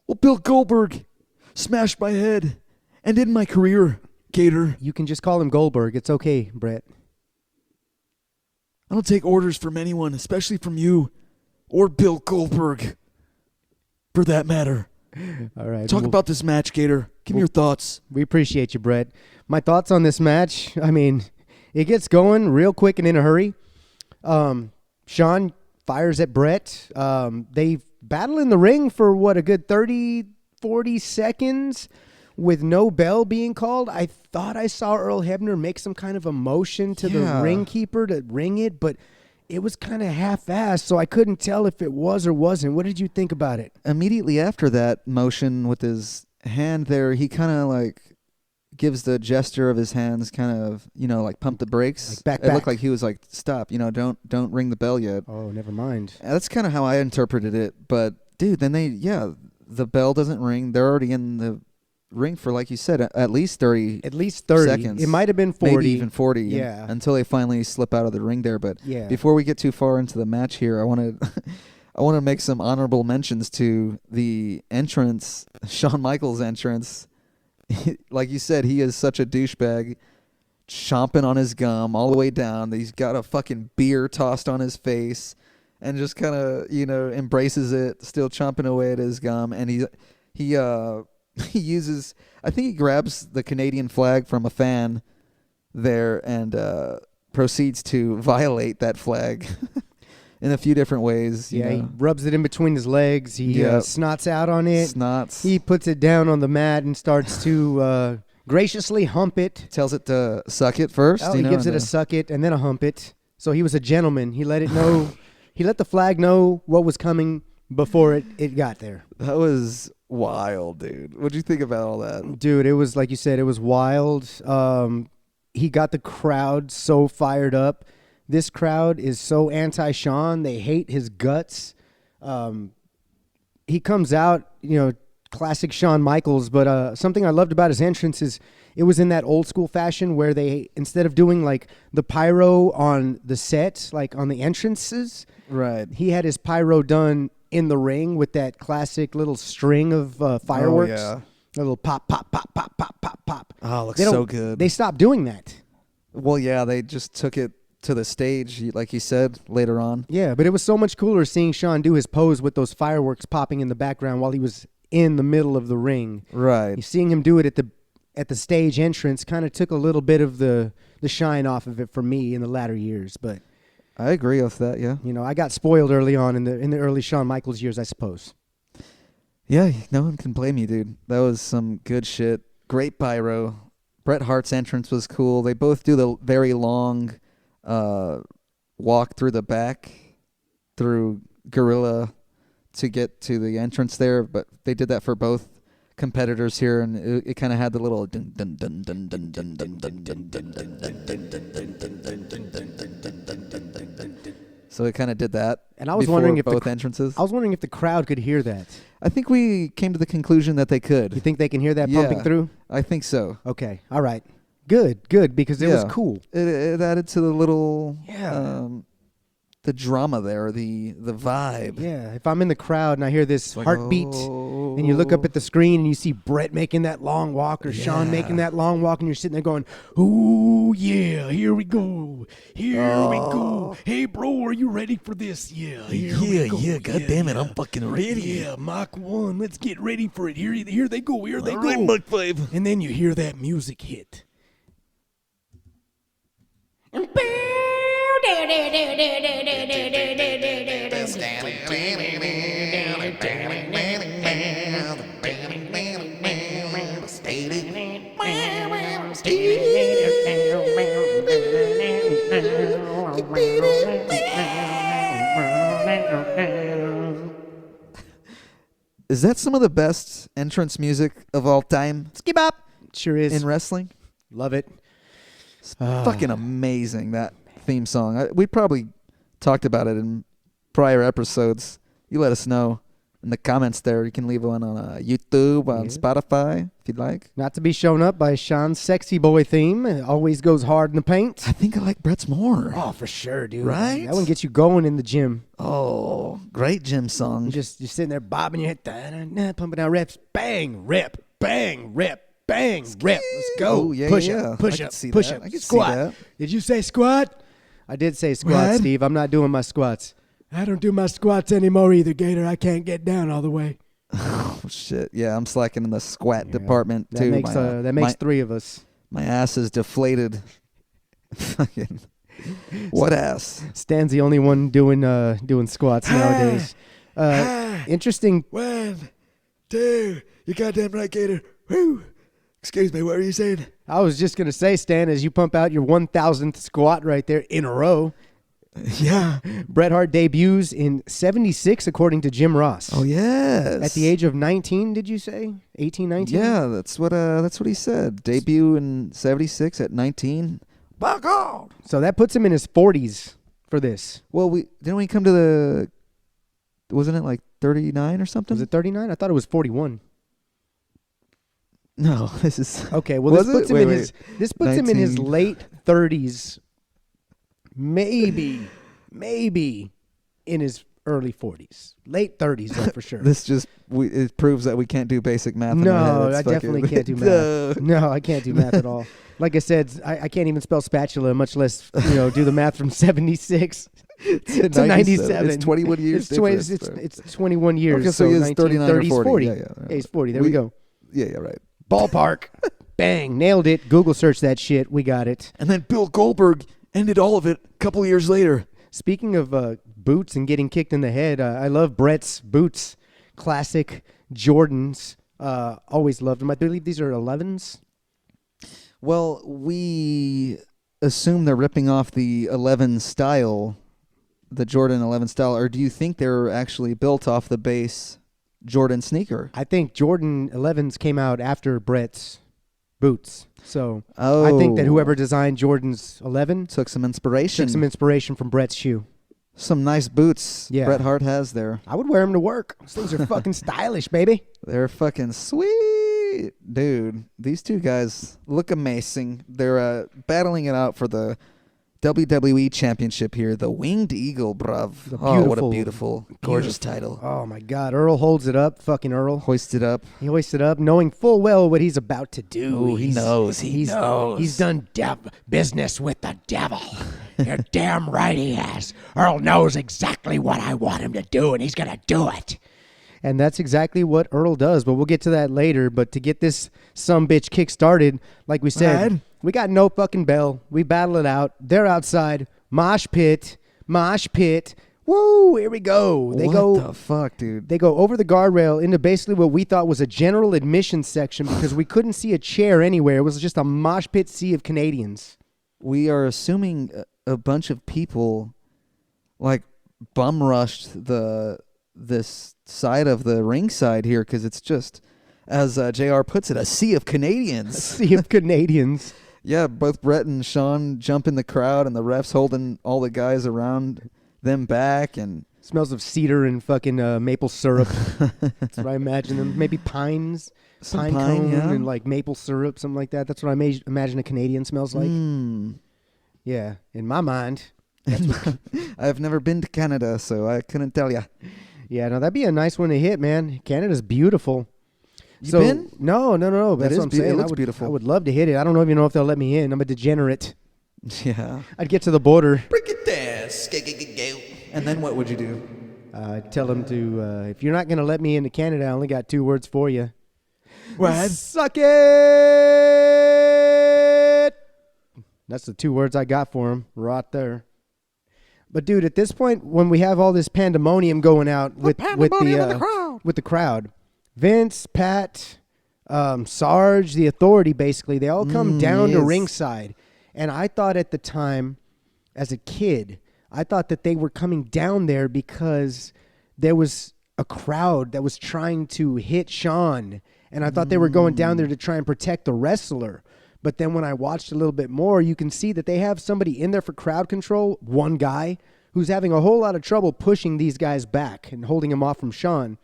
Well, Bill Goldberg smashed my head and ended my career, Gator. You can just call him Goldberg. It's okay, Bret. I don't take orders from anyone, especially from you or Bill Goldberg, for that matter. All right. Talk about this match, Gator. Give me your thoughts. We appreciate you, Bret. My thoughts on this match, I mean, it gets going real quick and in a hurry. Shawn fires at Bret. They battle in the ring for, a good 30, 40 seconds with no bell being called. I thought I saw Earl Hebner make some kind of a motion to the ring keeper to ring it, but it was kind of half-assed, so I couldn't tell if it was or wasn't. What did you think about it? Immediately after that motion with his hand there, he kind of like gives the gesture of his hands, kind of, like pump the brakes. Like back. It looked like he was like, stop, don't ring the bell yet. Oh, never mind. That's kind of how I interpreted it. But dude, then the bell doesn't ring. They're already in the ring for, like you said, at least 30 seconds. It might have been 40. Maybe even 40. Yeah. Until they finally slip out of the ring there. But Yeah. before we get too far into the match here, I want to make some honorable mentions to the entrance, Shawn Michaels' entrance. Like you said, he is such a douchebag, chomping on his gum all the way down. He's got a fucking beer tossed on his face and just kind of, embraces it, still chomping away at his gum. And he uses, I think he grabs the Canadian flag from a fan there and proceeds to violate that flag in a few different ways. Yeah, he rubs it in between his legs. He snots out on it. Snots. He puts it down on the mat and starts to graciously hump it. Tells it to suck it first. He gives it a suck it and then a hump it. So he was a gentleman. He let it know. He let the flag know what was coming before it got there. That was wild, dude. What'd you think about all that? Dude, it was, like you said, it was wild. He got the crowd so fired up. This crowd is so anti-Shawn. They hate his guts. He comes out, classic Shawn Michaels, but something I loved about his entrance is it was in that old school fashion where they, instead of doing like the pyro on the set, like on the entrances, right, he had his pyro done in the ring with that classic little string of fireworks. Oh, yeah. A little pop, pop, pop, pop, pop, pop, pop. Oh, looks so good. They stopped doing that. Well, yeah, they just took it to the stage, like he said, later on. Yeah, but it was so much cooler seeing Shawn do his pose with those fireworks popping in the background while he was in the middle of the ring. Right. Seeing him do it at the stage entrance kind of took a little bit of the shine off of it for me in the latter years. But I agree with that, yeah. I got spoiled early on in the early Shawn Michaels years, I suppose. Yeah, no one can blame you, dude. That was some good shit. Great pyro. Bret Hart's entrance was cool. They both do the very long walk through the back, through Gorilla to get to the entrance there, but they did that for both competitors here, and it kind of had the little dun dun dun dun dun dun dun dun dun dun dun. So it kind of did that. And I was wondering if both entrances. I was wondering if the crowd could hear that. I think we came to the conclusion that they could. You think they can hear that pumping through? I think so. Okay, all right. Good, because it was cool. It added to the little the drama there, the vibe. Yeah, if I'm in the crowd and I hear this like, heartbeat, and you look up at the screen and you see Bret making that long walk or Shawn making that long walk, and you're sitting there going, "Ooh, yeah, here we go. Here we go. Hey, bro, are you ready for this? Yeah, here we go. Yeah, God damn it, I'm fucking ready. Yeah, Mach 1, let's get ready for it. Here they go, here they All go. right, Mach 5. And then you hear that music hit. Is that some of the best entrance music of all time? skip up. Sure is. In wrestling? Love it. Fucking amazing, that theme song. We probably talked about it in prior episodes. You let us know in the comments there. You can leave one on YouTube, on Spotify, if you'd like. Not to be shown up by Shawn's sexy boy theme. It always goes hard in the paint. I think I like Bret's more. Oh, for sure, dude. Right? That one gets you going in the gym. Oh, great gym song. You're sitting there bobbing your head, pumping out reps. Bang, rep, bang, rep. Bang, rep. Let's go. Oh, yeah, push yeah. up, push I up, can see push that. up. I can see squat. that. Did you say squat? I did say squats, What? Steve. I'm not doing my squats. I don't do my squats anymore either, Gator. I can't get down all the way. Oh, shit. Yeah, I'm slacking in the squat department, That too. makes three of us. My ass is deflated. Fucking what ass? Stan's the only one doing squats nowadays. Interesting. 1, 2. You goddamn right, Gator. Woo. Excuse me, what were you saying? I was just gonna say, Stan, as you pump out your 1,000th squat right there in a row. Yeah. Bret Hart debuts in 76, according to Jim Ross. Oh yes. At the age of 19, did you say? 18, 19? Yeah, that's what he said. Debut in 76 at 19. By God. So that puts him in his 40s for this. Well, didn't we come to the? Wasn't it like 39 or something? Was it 39? I thought it was 41. No, this is Okay, well Was this puts it? him Wait, in his this puts him in his 19. late 30s. Maybe in his early 40s. Late 30s though, for sure. This just it proves that we can't do basic math. in our No, head. It's I definitely fucking- can't do math. No, I can't do math at all. Like I said, I can't even spell spatula, much less do the math from 76 to 97. It's 21 years. It's 21 years. Okay, so he is 39 or 30s, 40. Yeah. Yeah, he's 40. There we go. Yeah, right. Ballpark. Bang. Nailed it. Google search that shit. We got it. And then Bill Goldberg ended all of it a couple years later. Speaking of boots and getting kicked in the head, I love Bret's boots. Classic Jordans. Always loved them. I believe these are 11s. Well, we assume they're ripping off the 11 style, the Jordan 11 style, or do you think they're actually built off the base Jordan sneaker? I think Jordan 11s came out after Bret's boots. So I think that whoever designed Jordan's 11 took some inspiration. took some inspiration from Bret's shoe. Some nice boots Yeah. Bret Hart has there. I would wear them to work. Those things are fucking stylish, baby. They're fucking sweet. Dude, these two guys look amazing. They're battling it out for the WWE Championship here. The Winged Eagle, bruv. The Oh, what a beautiful- beautiful, gorgeous title. Oh, my God. Earl holds it up. Fucking Earl. Hoist it up. He hoists it up, knowing full well what he's about to do. Oh, he knows. He knows. He's done Business with the devil. You're damn right he has. Earl knows exactly what I want him to do, and he's going to do it. And that's exactly what Earl does, but we'll get to that later. But to get this sumbitch kick started, like we said, Right. we got no fucking bell. We battle it out. They're outside. Mosh pit. Woo, here we go. What the fuck, dude? They go over the guardrail into basically what we thought was a general admission section because we couldn't see a chair anywhere. It was just a mosh pit sea of Canadians. We are assuming a bunch of people like bum rushed this side of the ringside here because it's just, as JR puts it, a sea of Canadians. Sea of Canadians. Yeah, both Bret and Shawn jump in the crowd and the refs holding all the guys around them back, and Smells of cedar and fucking maple syrup. That's what I imagine them. Maybe pines. Some Pine pine, cone yeah. and like maple syrup, something like that. That's what I imagine a Canadian smells like. Yeah, in my mind. I've never been to Canada, so I couldn't tell you. Yeah, no, that'd be a nice one to hit, man. Canada's beautiful. You been? No. That's is what I'm beau- it saying. looks beautiful. I would love to hit it. I don't even know if they'll let me in. I'm a degenerate. Yeah. I'd get to the border. Break it down. And then what would you do? Tell them to, if you're not going to let me into Canada, I only got 2 words for you. What? Suck it! That's the 2 words I got for him right there. But dude, at this point, when we have all this pandemonium going out with the crowd, Vince, Pat, Sarge, the Authority, basically, they all come down to yes. ringside. And I thought at the time, as a kid, I thought that they were coming down there because there was a crowd that was trying to hit Shawn. And I thought they were going down there to try and protect the wrestler. But then when I watched a little bit more, you can see that they have somebody in there for crowd control, one guy, who's having a whole lot of trouble pushing these guys back and holding them off from Shawn.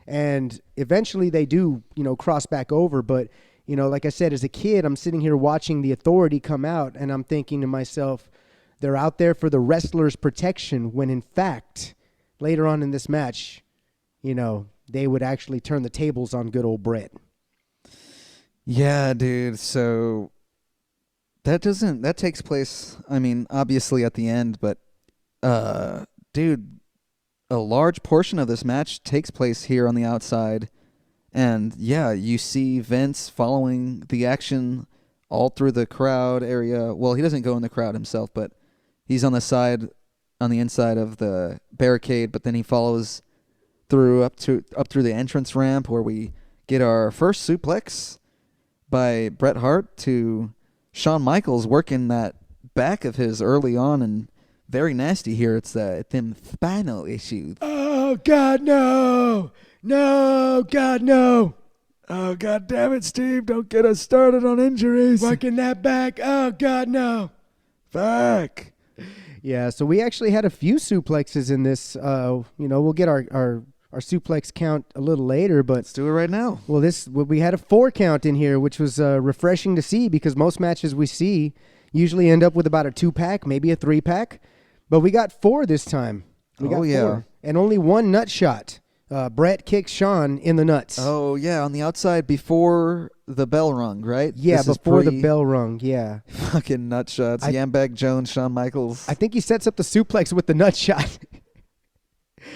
And eventually they do, cross back over. But, like I said, as a kid, I'm sitting here watching the Authority come out, and I'm thinking to myself, they're out there for the wrestler's protection, when in fact, later on in this match, they would actually turn the tables on good old Bret. Yeah, dude. So that takes place, I mean, obviously at the end, but dude, a large portion of this match takes place here on the outside. And yeah, you see Vince following the action all through the crowd area. Well, he doesn't go in the crowd himself, but he's on the inside of the barricade, but then he follows through up through the entrance ramp where we get our first suplex by Bret Hart to Shawn Michaels, working that back of his early on and very nasty here. It's them spinal issues. Oh, God, no. No, God, no. Oh, God damn it, Steve. Don't get us started on injuries. Working that back. Oh, God, no. Fuck. Yeah, so we actually had a few suplexes in this. We'll get our suplex count a little later, but Let's do it right now. well, we had a 4 count in here, which was refreshing to see because most matches we see usually end up with about a 2-pack, maybe a 3-pack, but we got 4 this time. We got 4, and only 1 nut shot. Bret kicks Shawn in the nuts. Oh, yeah, on the outside before the bell rung, right? Yeah, This is before the bell rung, yeah. Fucking nut shots. Yambag Jones, Shawn Michaels. I think he sets up the suplex with the nut shot.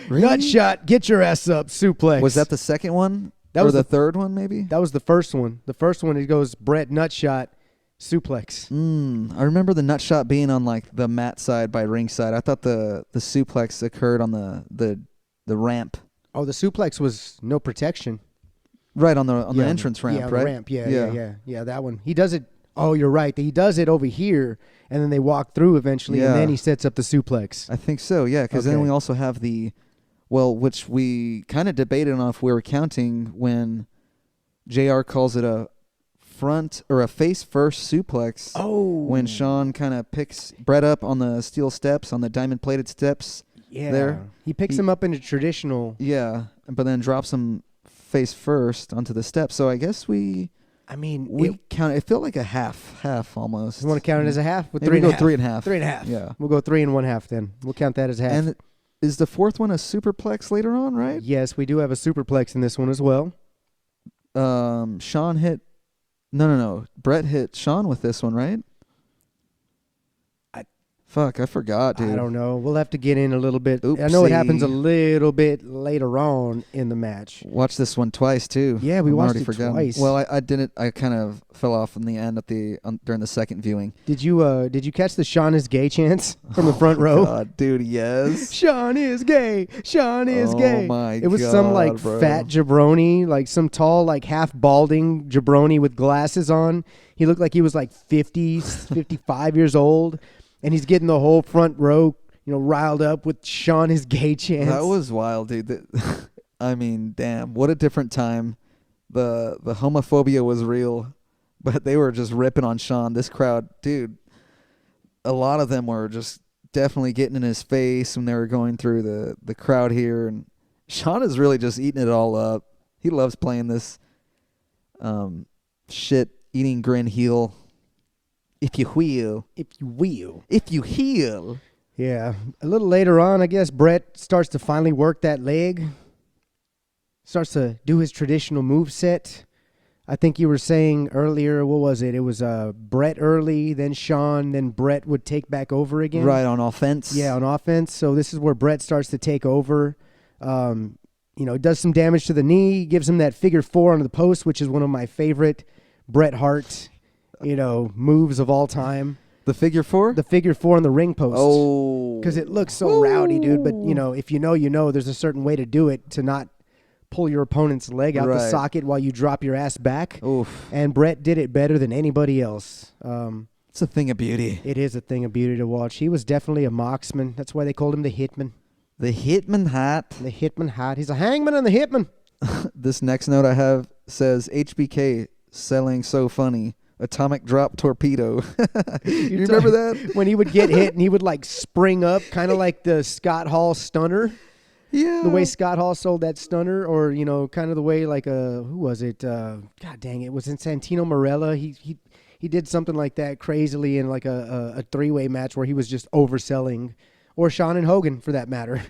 Really? Nut shot, get your ass up, suplex. Was that the second one? That or was the the- third one, maybe? That was the first one. The first one, he goes, Bret nut shot, suplex. I remember the nut shot being on like the mat side by ringside. I thought the suplex occurred on the ramp. Oh, the suplex was no protection. Right on the entrance ramp, yeah, right? The ramp. Yeah, that one. He does it. Oh, you're right. He does it over here, and then they walk through eventually, and Yeah. then he sets up the suplex. I think so, yeah, because then Okay. we also have which we kind of debated on if we were counting when JR calls it a front or a face first suplex. Oh, When Shawn kind of picks Bret up on the steel steps, on the diamond plated steps. yeah. there. He picks him up in a traditional. Yeah, but then drops him face first onto the steps. So I guess we I mean, count. It felt like a half almost. you want to count it as a half? With Maybe 3.5. go 3.5. 3.5. Yeah. We'll go 3 1/2 then. We'll count that as half. And is the fourth one a superplex later on, right? yes, we do have a superplex in this one as well. Shawn hit. No. Bret hit Shawn with this one, right? Fuck, I forgot, dude. I don't know. We'll have to get in a little bit. I know it happens a Oopsie. little bit later on in the match. Watched this one twice too. Yeah, we I'm watched already it forgetting. twice. Well, I didn't. I kind of fell off in the end during the second viewing. Did you catch the Shawn is gay chants from the front row? God, dude, yes. Shawn is gay. Shawn is Oh gay. my It was some like God, bro. fat jabroni, like some tall, like half balding jabroni with glasses on. He looked like he was like 50, 55 years old, and he's getting the whole front row, riled up with Shawn is gay chants. That was wild, dude. I mean, damn, what a different time. The homophobia was real, but they were just ripping on Shawn. This crowd, dude, a lot of them were just definitely getting in his face when they were going through the crowd here, and Shawn is really just eating it all up. He loves playing this shit-eating grin heel. If you will. If you will. If you heel. Yeah. A little later on, I guess, Bret starts to finally work that leg. Starts to do his traditional move set. I think you were saying earlier, what was it? It was Bret early, then Shawn, then Bret would take back over again. Right, on offense. Yeah, on offense. So this is where Bret starts to take over. Does some damage to the knee, gives him that figure 4 onto the post, which is one of my favorite Bret Hart, moves of all time. The figure 4? The figure 4 on the ring post. Oh. Because it looks so rowdy, dude. But, if you know, there's a certain way to do it to not pull your opponent's leg out the Right. socket while you drop your ass back. Oof. And Bret did it better than anybody else. It's a thing of beauty. It is a thing of beauty to watch. He was definitely a marksman. That's why they called him the Hitman. The Hitman hat. The Hitman hat. He's a hangman and the Hitman. This next note I have says HBK selling so funny. Atomic drop torpedo. You remember that? When he would get hit and he would like spring up, kind of like the Scott Hall stunner. Yeah. The way Scott Hall sold that stunner, or kind of the way like who was it? God dang it, was in Santino Marella. He did something like that crazily in like a 3-way match where he was just overselling, or Shawn and Hogan for that matter.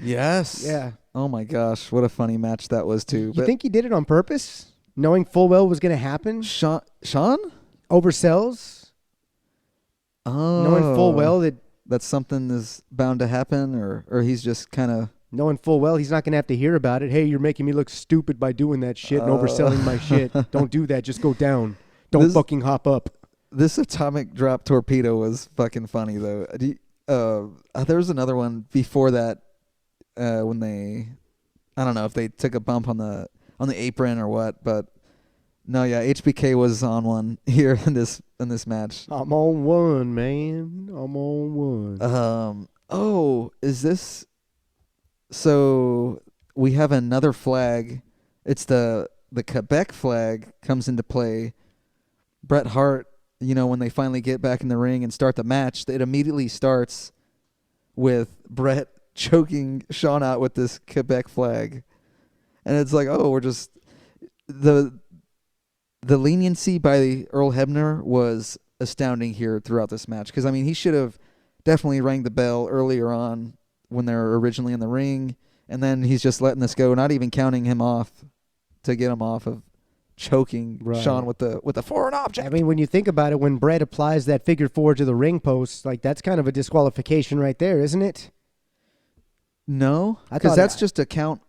Yes. Yeah. Oh my gosh, what a funny match that was too. You think he did it on purpose, knowing full well what was going to happen? Shawn? Oversells, Oh. knowing full well that something is bound to happen, or he's just kind of. knowing full well he's not going to have to hear about it. Hey, you're making me look stupid by doing that shit and overselling my shit. Don't do that. Just go down. Don't fucking hop up. This atomic drop torpedo was fucking funny though. There was another one before that when I don't know if they took a bump on the apron or what, but no, yeah, HBK was on one here in this match. I'm on one, man. I'm on one. Oh, is this? So we have another flag. It's the Quebec flag comes into play. Bret Hart, when they finally get back in the ring and start the match, it immediately starts with Bret choking Shawn out with this Quebec flag. And it's like, oh, we're just the leniency by Earl Hebner was astounding here throughout this match, because he should have definitely rang the bell earlier on when they were originally in the ring, and then he's just letting this go, not even counting him off to get him off of choking Shawn with a foreign object. When you think about it, when Bret applies that figure four to the ring post, that's kind of a disqualification right there, isn't it? No, because that's just a counting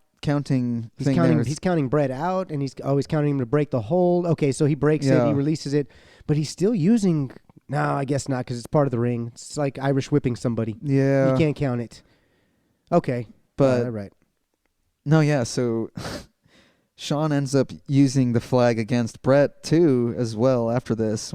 thing. He's counting Bret out, and he's always counting him to break the hold. Okay, so he breaks it, he releases it, but he's still using. No, I guess not, because it's part of the ring. It's like Irish whipping somebody. Yeah, you can't count it. Okay, but right. No, yeah. So Shawn ends up using the flag against Bret too, as well after this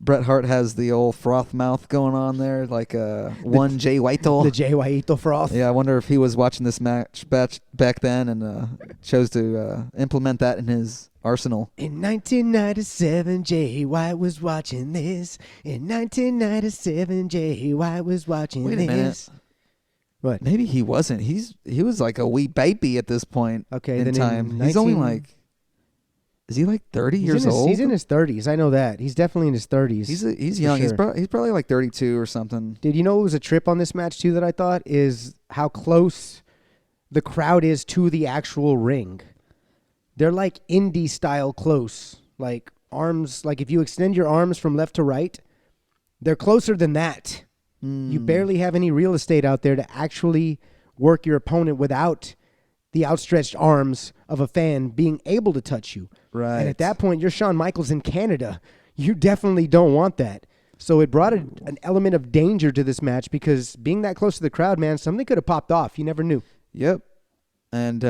Bret Hart has the old froth mouth going on there, like one Jay Whitehall. The Jay Whitehall froth. Yeah, I wonder if he was watching this match back then and chose to implement that in his arsenal. In 1997, Jay White was watching this. In 1997, Jay White was watching this. Wait a minute. What? Maybe he wasn't. He was like a wee baby at this point. Okay, in then time. He's only like. Is he like 30 years old? He's in his 30s. I know that. He's definitely in his 30s. He's young. Sure. He's probably like 32 or something. Dude, what was a trip on this match too that I thought is how close the crowd is to the actual ring. They're like indie style close. Like arms, like if you extend your arms from left to right, they're closer than that. You barely have any real estate out there to actually work your opponent without the outstretched arms of a fan being able to touch you. Right. And at that point, you're Shawn Michaels in Canada. You definitely don't want that. So it brought an element of danger to this match, because being that close to the crowd, man, something could have popped off. You never knew. Yep. And,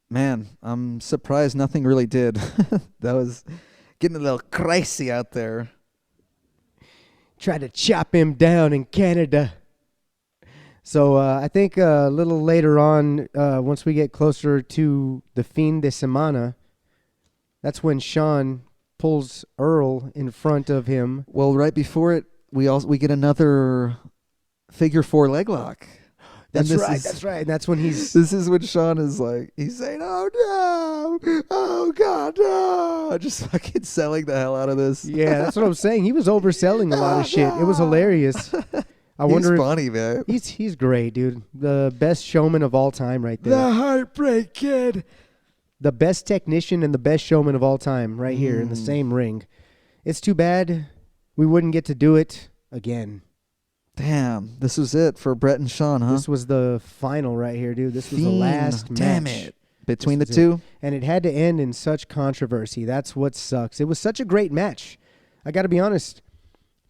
man, I'm surprised nothing really did. That was getting a little crazy out there. Tried to chop him down in Canada. So I think a little later on, once we get closer to the Fin de Semana, that's when Shawn pulls Earl in front of him. Well, right before it, we get another figure four leg lock. That's right. And that's when he's... This is when Shawn is like, he's saying, oh no, oh God, no. Just fucking selling the hell out of this. Yeah, that's what I'm saying. He was overselling a lot of shit. It was hilarious. I wonder he's funny, man. He's great, dude. The best showman of all time right there. The Heartbreak Kid. The best technician and the best showman of all time right here in the same ring. It's too bad we wouldn't get to do it again. Damn, this was it for Bret and Shawn, huh? This was the final right here, dude. This was the last match. Damn it. Between the two? And it had to end in such controversy. That's what sucks. It was such a great match. I got to be honest.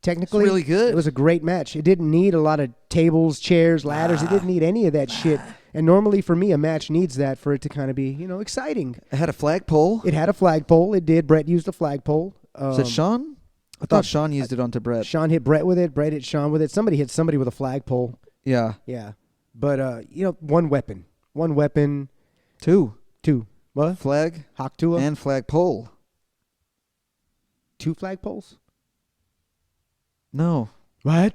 Technically, it's really good. It was a great match. It didn't need a lot of tables, chairs, ladders. It didn't need any of that shit. And normally for me, a match needs that for it to kind of be, exciting. It had a flagpole. It had a flagpole. It did. Bret used a flagpole. Was it Shawn? I thought Shawn used it onto Bret. Shawn hit Bret with it. Bret hit Shawn with it. Somebody hit somebody with a flagpole. Yeah. Yeah. But, one weapon. One weapon. Two. What? Flag. Haktua. And flagpole. 2 flagpoles? No. What?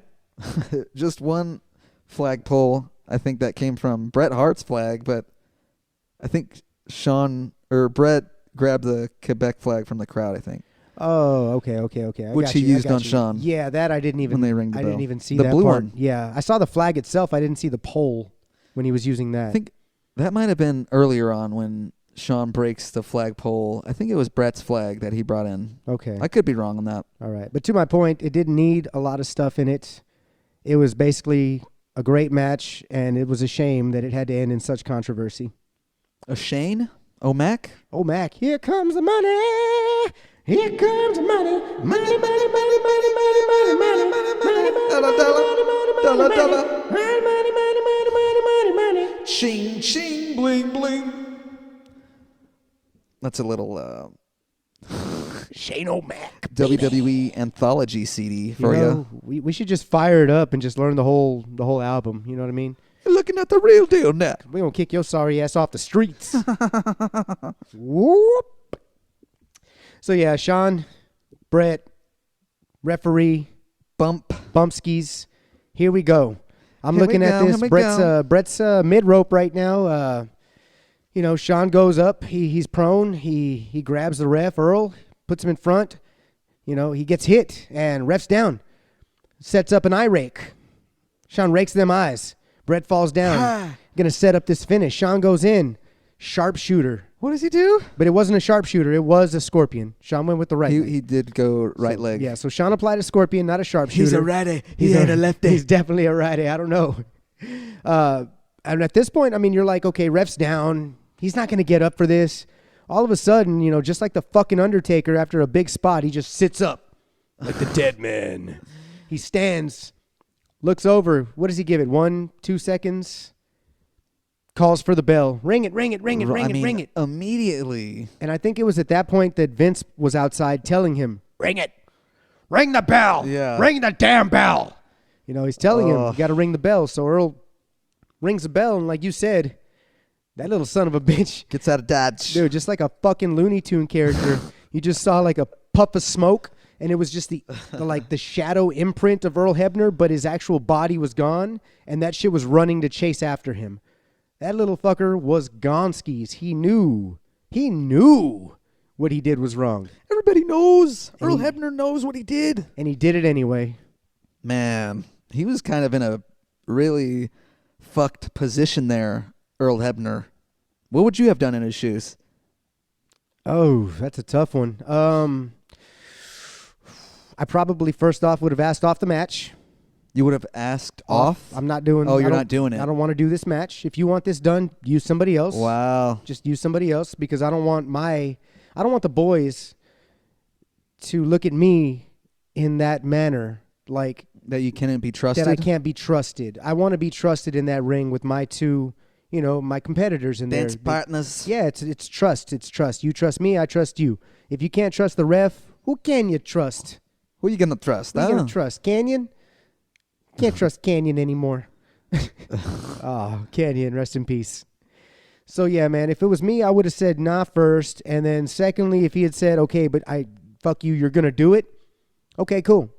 Just one flagpole. I think that came from Bret Hart's flag, but I think Bret grabbed the Quebec flag from the crowd, I think. Oh, okay. Which he used on Shawn. Yeah, that I didn't even. When they ring the I bell. didn't even see the that blue part. one. Yeah, I saw the flag itself. I didn't see the pole when he was using that. I think that might have been earlier on when Shawn breaks the flagpole. I think it was Bret's flag that he brought in. Okay. I could be wrong on that. All right, but to my point, it didn't need a lot of stuff in it. It was basically a great match, and it was a shame that it had to end in such controversy. A Shane? O'Mac? Mac, here comes the money. Here comes the money. Money, money, money, money, money, money, money, money, money, Dollar, dollar, dollar, dollar. money, money, money, money, money, money, money. Ching, ching, bling, bling. That's a little, Shane O'Mac. baby. WWE Anthology CD for You you. know, we should just fire it up and just learn the whole album. You know what I mean? You're looking at the real deal now. We gonna kick your sorry ass off the streets. Whoop. So yeah, Shawn, Bret, referee, Bumpskis. Here we go. I'm Here we looking at go, this. here we Bret's mid rope right now. Shawn goes up. He's prone. He grabs the ref, Earl, puts him in front. He gets hit and ref's down. Sets up an eye rake. Shawn rakes them eyes. Bret falls down. Gonna set up this finish. Shawn goes in. Sharpshooter. What does he do? But it wasn't a sharpshooter. It was a scorpion. Shawn went with the right leg. He did go right leg. Yeah, so Shawn applied a scorpion, not a sharpshooter. He's a righty. He ain't a lefty. He's definitely a righty. I don't know. And at this point, I mean, you're like, okay, ref's down. He's not going to get up for this. All of a sudden, just like the fucking Undertaker after a big spot, he just sits up. Like the dead man. He stands, looks over. What does he give it? 1, 2 seconds? Calls for the bell. Ring it, ring it, ring it, ring it, ring it. Immediately. And I think it was at that point that Vince was outside telling him, Ring it. Ring the bell. Yeah. Ring the damn bell. he's telling him, you got to ring the bell. So Earl rings the bell, and like you said, that little son of a bitch, Gets out of dodge. dude, just like a fucking Looney Tune character. You just saw like a puff of smoke, and it was just the shadow imprint of Earl Hebner, but his actual body was gone, and that shit was running to chase after him. That little fucker was gonskis. He knew what he did was wrong, Everybody knows. And Earl he- Hebner knows what he did. and he did it anyway. Man, he was kind of in a really fucked position there, Earl Hebner. What would you have done in his shoes? Oh, that's a tough one. I probably first off would have asked off the match. You would have asked off? I'm not doing. Oh, I you're don't- not doing it. I don't want to do this match. If you want this done, use somebody else. Wow. Just use somebody else, because I don't want the boys to look at me in that manner, like That you can't be trusted? that I can't be trusted. I want to be trusted in that ring with my two, my competitors in Dance there. partners. Yeah, it's trust. It's trust. You trust me, I trust you. If you can't trust the ref, who can you trust? Who are you going to trust? Who you gonna trust? Canyon? Can't trust Canyon anymore. Oh, Canyon, rest in peace. So yeah, man, if it was me, I would have said nah first, and then secondly, if he had said, okay, but fuck you, you're gonna do it. Okay, cool.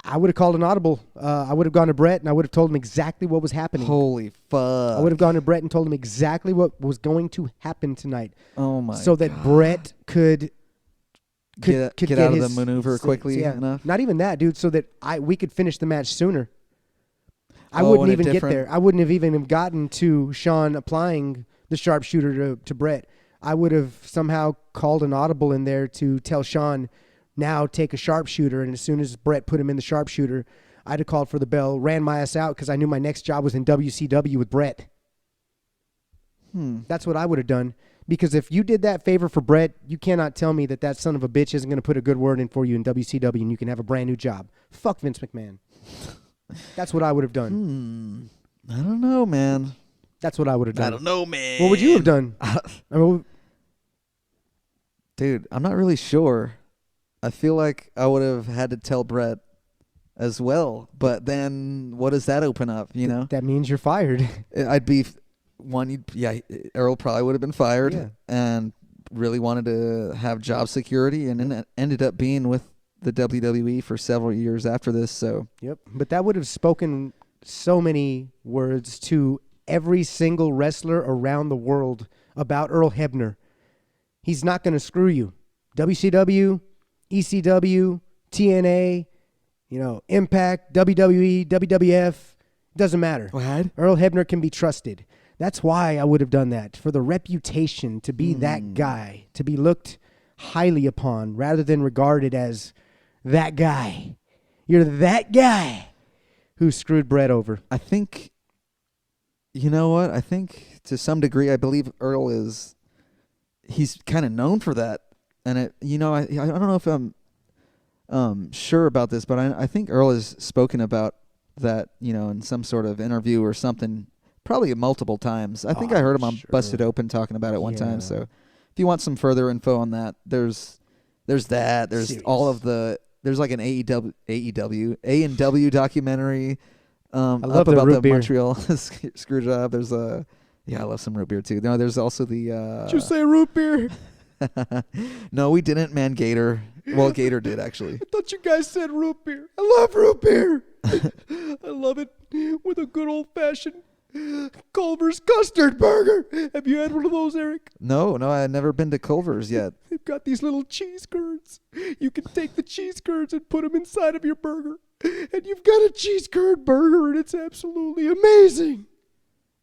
I would have called an audible. I would have gone to Bret and I would have told him exactly what was happening. Holy fuck. I would have gone to Bret and told him exactly what was going to happen tonight, Oh my so that God. Bret could Get get out of his- the maneuver quickly yeah. enough? Not even that, dude. So that we could finish the match sooner. I Oh, wouldn't in a even get different- there. I wouldn't have even gotten to Shawn applying the sharpshooter to Bret. I would have somehow called an audible in there to tell Shawn, now take a sharpshooter. And as soon as Bret put him in the sharpshooter, I'd have called for the bell, ran my ass out because I knew my next job was in WCW with Bret. That's what I would have done. Because if you did that favor for Bret, you cannot tell me that son of a bitch isn't going to put a good word in for you in WCW and you can have a brand new job. Fuck Vince McMahon. That's what I would have done. I don't know, man. That's what I would have done. I don't know, man. What would you have done? I mean, Dude, I'm not really sure. I feel like I would have had to tell Bret as well. But then what does that open up, you know? that means you're fired. I'd be Earl probably would have been fired Yeah. and really wanted to have job security, and then ended up being with the WWE for several years after this. So Yep. But that would have spoken so many words to every single wrestler around the world about Earl Hebner. He's not going to screw you. WCW, ECW, TNA, Impact, WWE, WWF, doesn't matter. What? Earl Hebner can be trusted. That's why I would have done that, for the reputation to be that guy, to be looked highly upon rather than regarded as that guy. You're that guy who screwed Bret over. I think, you know what? I think to some degree, I believe Earl he's kind of known for that. And I don't know if I'm sure about this, but I think Earl has spoken about that, in some sort of interview or something, probably multiple times. I think I heard him on sure. Busted Open talking about it one Yeah. time. So if you want some further info on that, there's There's that. There's Serious. all of the. There's like an A&W documentary. love up the about root the beer. Montreal Screwjob. There's a. Yeah, I love some root beer too. No, there's also the. Did you say root beer? No, we didn't, man. Gator. Well, Gator did actually. I thought you guys said root beer. I love root beer. I love it with a good old-fashioned Culver's custard burger. Have you had one of those, Eric? No, I had never been to Culver's yet. They've got these little cheese curds. You can take the cheese curds and put them inside of your burger. And you've got a cheese curd burger, and it's absolutely amazing.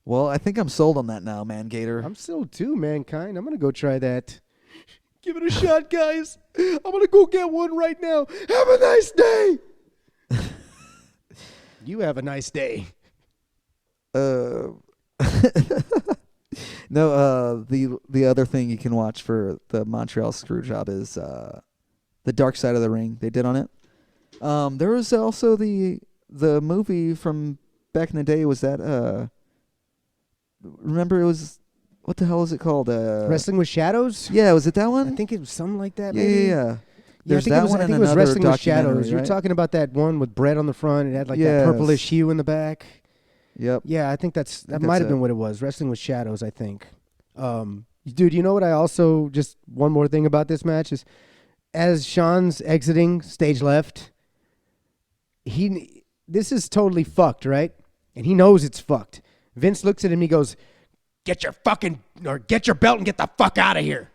Well, I think I'm sold on that now, man. Gator. I'm still too, mankind. I'm going to go try that. Give it a shot, guys. I'm going to go get one right now. Have a nice day. You have a nice day. No, the other thing you can watch for the Montreal Screwjob is the Dark Side of the Ring. They did on it. There was also the movie from back in the day. Was that remember it was what the hell is it called? Wrestling with Shadows? Yeah, was it that one? I think it was something like that. Yeah, maybe. yeah. Yeah, There's I think that it was, one I and think it was another Wrestling with Shadows. documentary, You're right? talking about that one with Bret on the front. It had like that Yes. purplish hue in the back. Yep. Yeah, I think that that's might have it. been what it was. Wrestling with Shadows, I think. Dude, you know what I also, just one more thing about this match is, as Shawn's exiting stage left, this is totally fucked, right? And he knows it's fucked. Vince looks at him and he goes, get your belt and get the fuck out of here.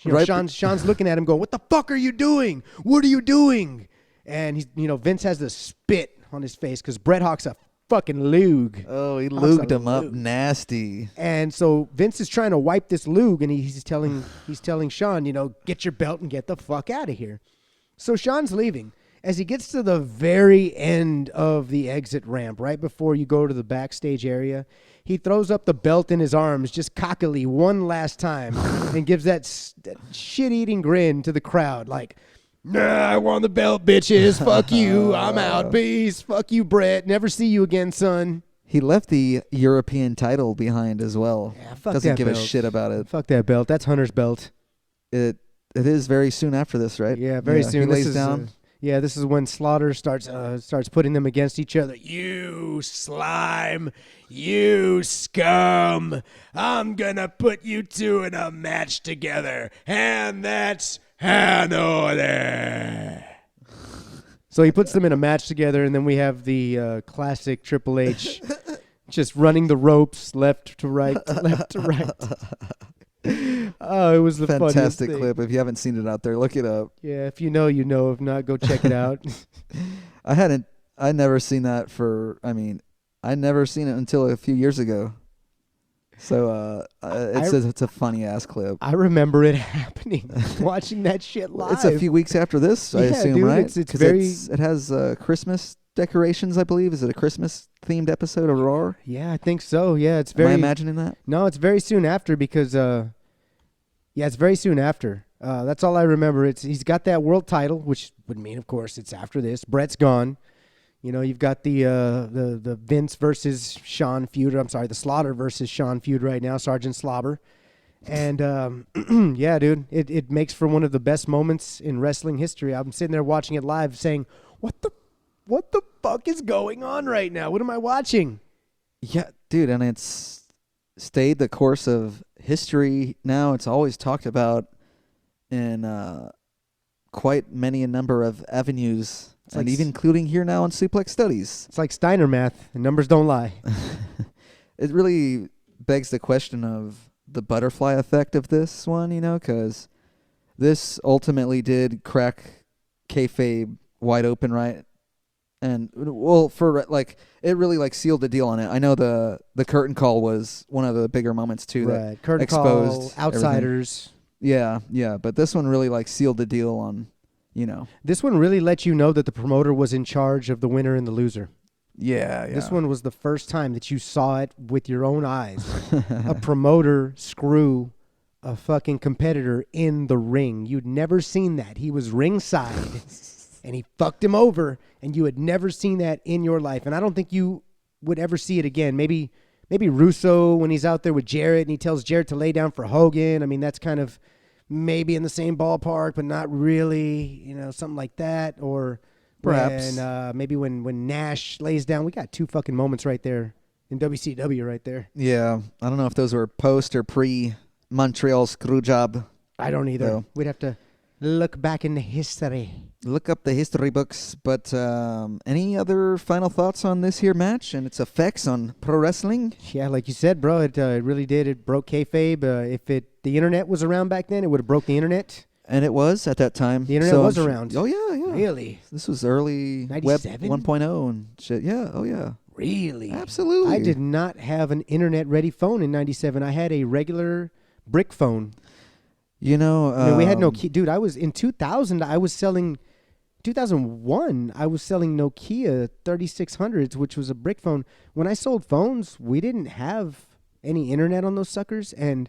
You know, Right. Shawn's looking at him going, what the fuck are you doing? What are you doing? And he's, Vince has the spit on his face because Bret Hart's a fucking lug. Oh, he Hawk's lubed a him up lug. nasty. And so Vince is trying to wipe this lug, and he's telling Shawn, get your belt and get the fuck out of here. So Shawn's leaving. As he gets to the very end of the exit ramp, right before you go to the backstage area, he throws up the belt in his arms just cockily one last time and gives that shit-eating grin to the crowd like, nah, I won the belt, bitches. Fuck you. I'm out. Peace. Fuck you, Bret. Never see you again, son. He left the European title behind as well. Yeah, fuck Doesn't that give a belt. shit about it. Fuck that belt. That's Hunter's belt. It is very soon after this, right? Yeah, very soon. He This lays is, down. this is when Slaughter starts putting them against each other. You slime, you scum! I'm gonna put you two in a match together, and that's an order. So he puts them in a match together, and then we have the classic Triple H just running the ropes left to right, left to right. Oh, it was the funniest Fantastic thing. clip. If you haven't seen it out there, look it up. Yeah, if you know, you know. If not, go check it out. I never seen that I never seen it until a few years ago. So it's a funny ass clip. I remember it happening, watching that shit live. It's a few weeks after this, I Yeah, assume, dude, right? it's 'Cause very- it has Christmas decorations, I believe. Is it a Christmas themed episode of Raw? Yeah, I think so. Yeah, it's Am very. I imagining that? No, it's very soon after because. It's very soon after. That's all I remember. He's got that world title, which would mean, of course, it's after this. Bret's gone. You've got the Vince versus Shawn feud. I'm sorry, the Slaughter versus Shawn feud right now, Sergeant Slobber. And yeah, dude, it makes for one of the best moments in wrestling history. I'm sitting there watching it live, saying, "What the fuck is going on right now? What am I watching?" Yeah, dude, and it's stayed the course of history now. It's always talked about in quite many a number of avenues, and even including here now in Suplex Studies. It's like Steiner math, and numbers don't lie. It really begs the question of the butterfly effect of this one, because this ultimately did crack kayfabe wide open, right? And it really sealed the deal on it. I know the curtain call was one of the bigger moments too. Right, That curtain exposed call, outsiders. everything. Yeah, but this one really sealed the deal on, This one really let you know that the promoter was in charge of the winner and the loser. Yeah. This one was the first time that you saw it with your own eyes. A promoter screw a fucking competitor in the ring. You'd never seen that. He was ringside and he fucked him over, and you had never seen that in your life. And I don't think you would ever see it again. Maybe Russo when he's out there with Jarrett and he tells Jarrett to lay down for Hogan. I mean, that's kind of maybe in the same ballpark, but not really, you know, something like that. Or Perhaps. maybe when Nash lays down, we got 2 fucking moments right there in WCW right there. Yeah, I don't know if those were post or pre Montreal Screwjob. I don't either. So- We'd have to look back in the history. Look up the history books. But any other final thoughts on this here match and its effects on pro wrestling? Yeah, like you said, bro, it really did. It broke kayfabe. If the internet was around back then, it would have broke the internet. And it was at that time. The internet was around. Oh, yeah, yeah. Really? This was early Web 97? 1.0 and shit. Yeah, oh, yeah. Really? Absolutely. I did not have an internet-ready phone in 97. I had a regular brick phone. You know, I mean, we had Nokia. Dude, I was in 2000. I was selling 2001. I was selling Nokia 3600s, which was a brick phone. When I sold phones, we didn't have any internet on those suckers, and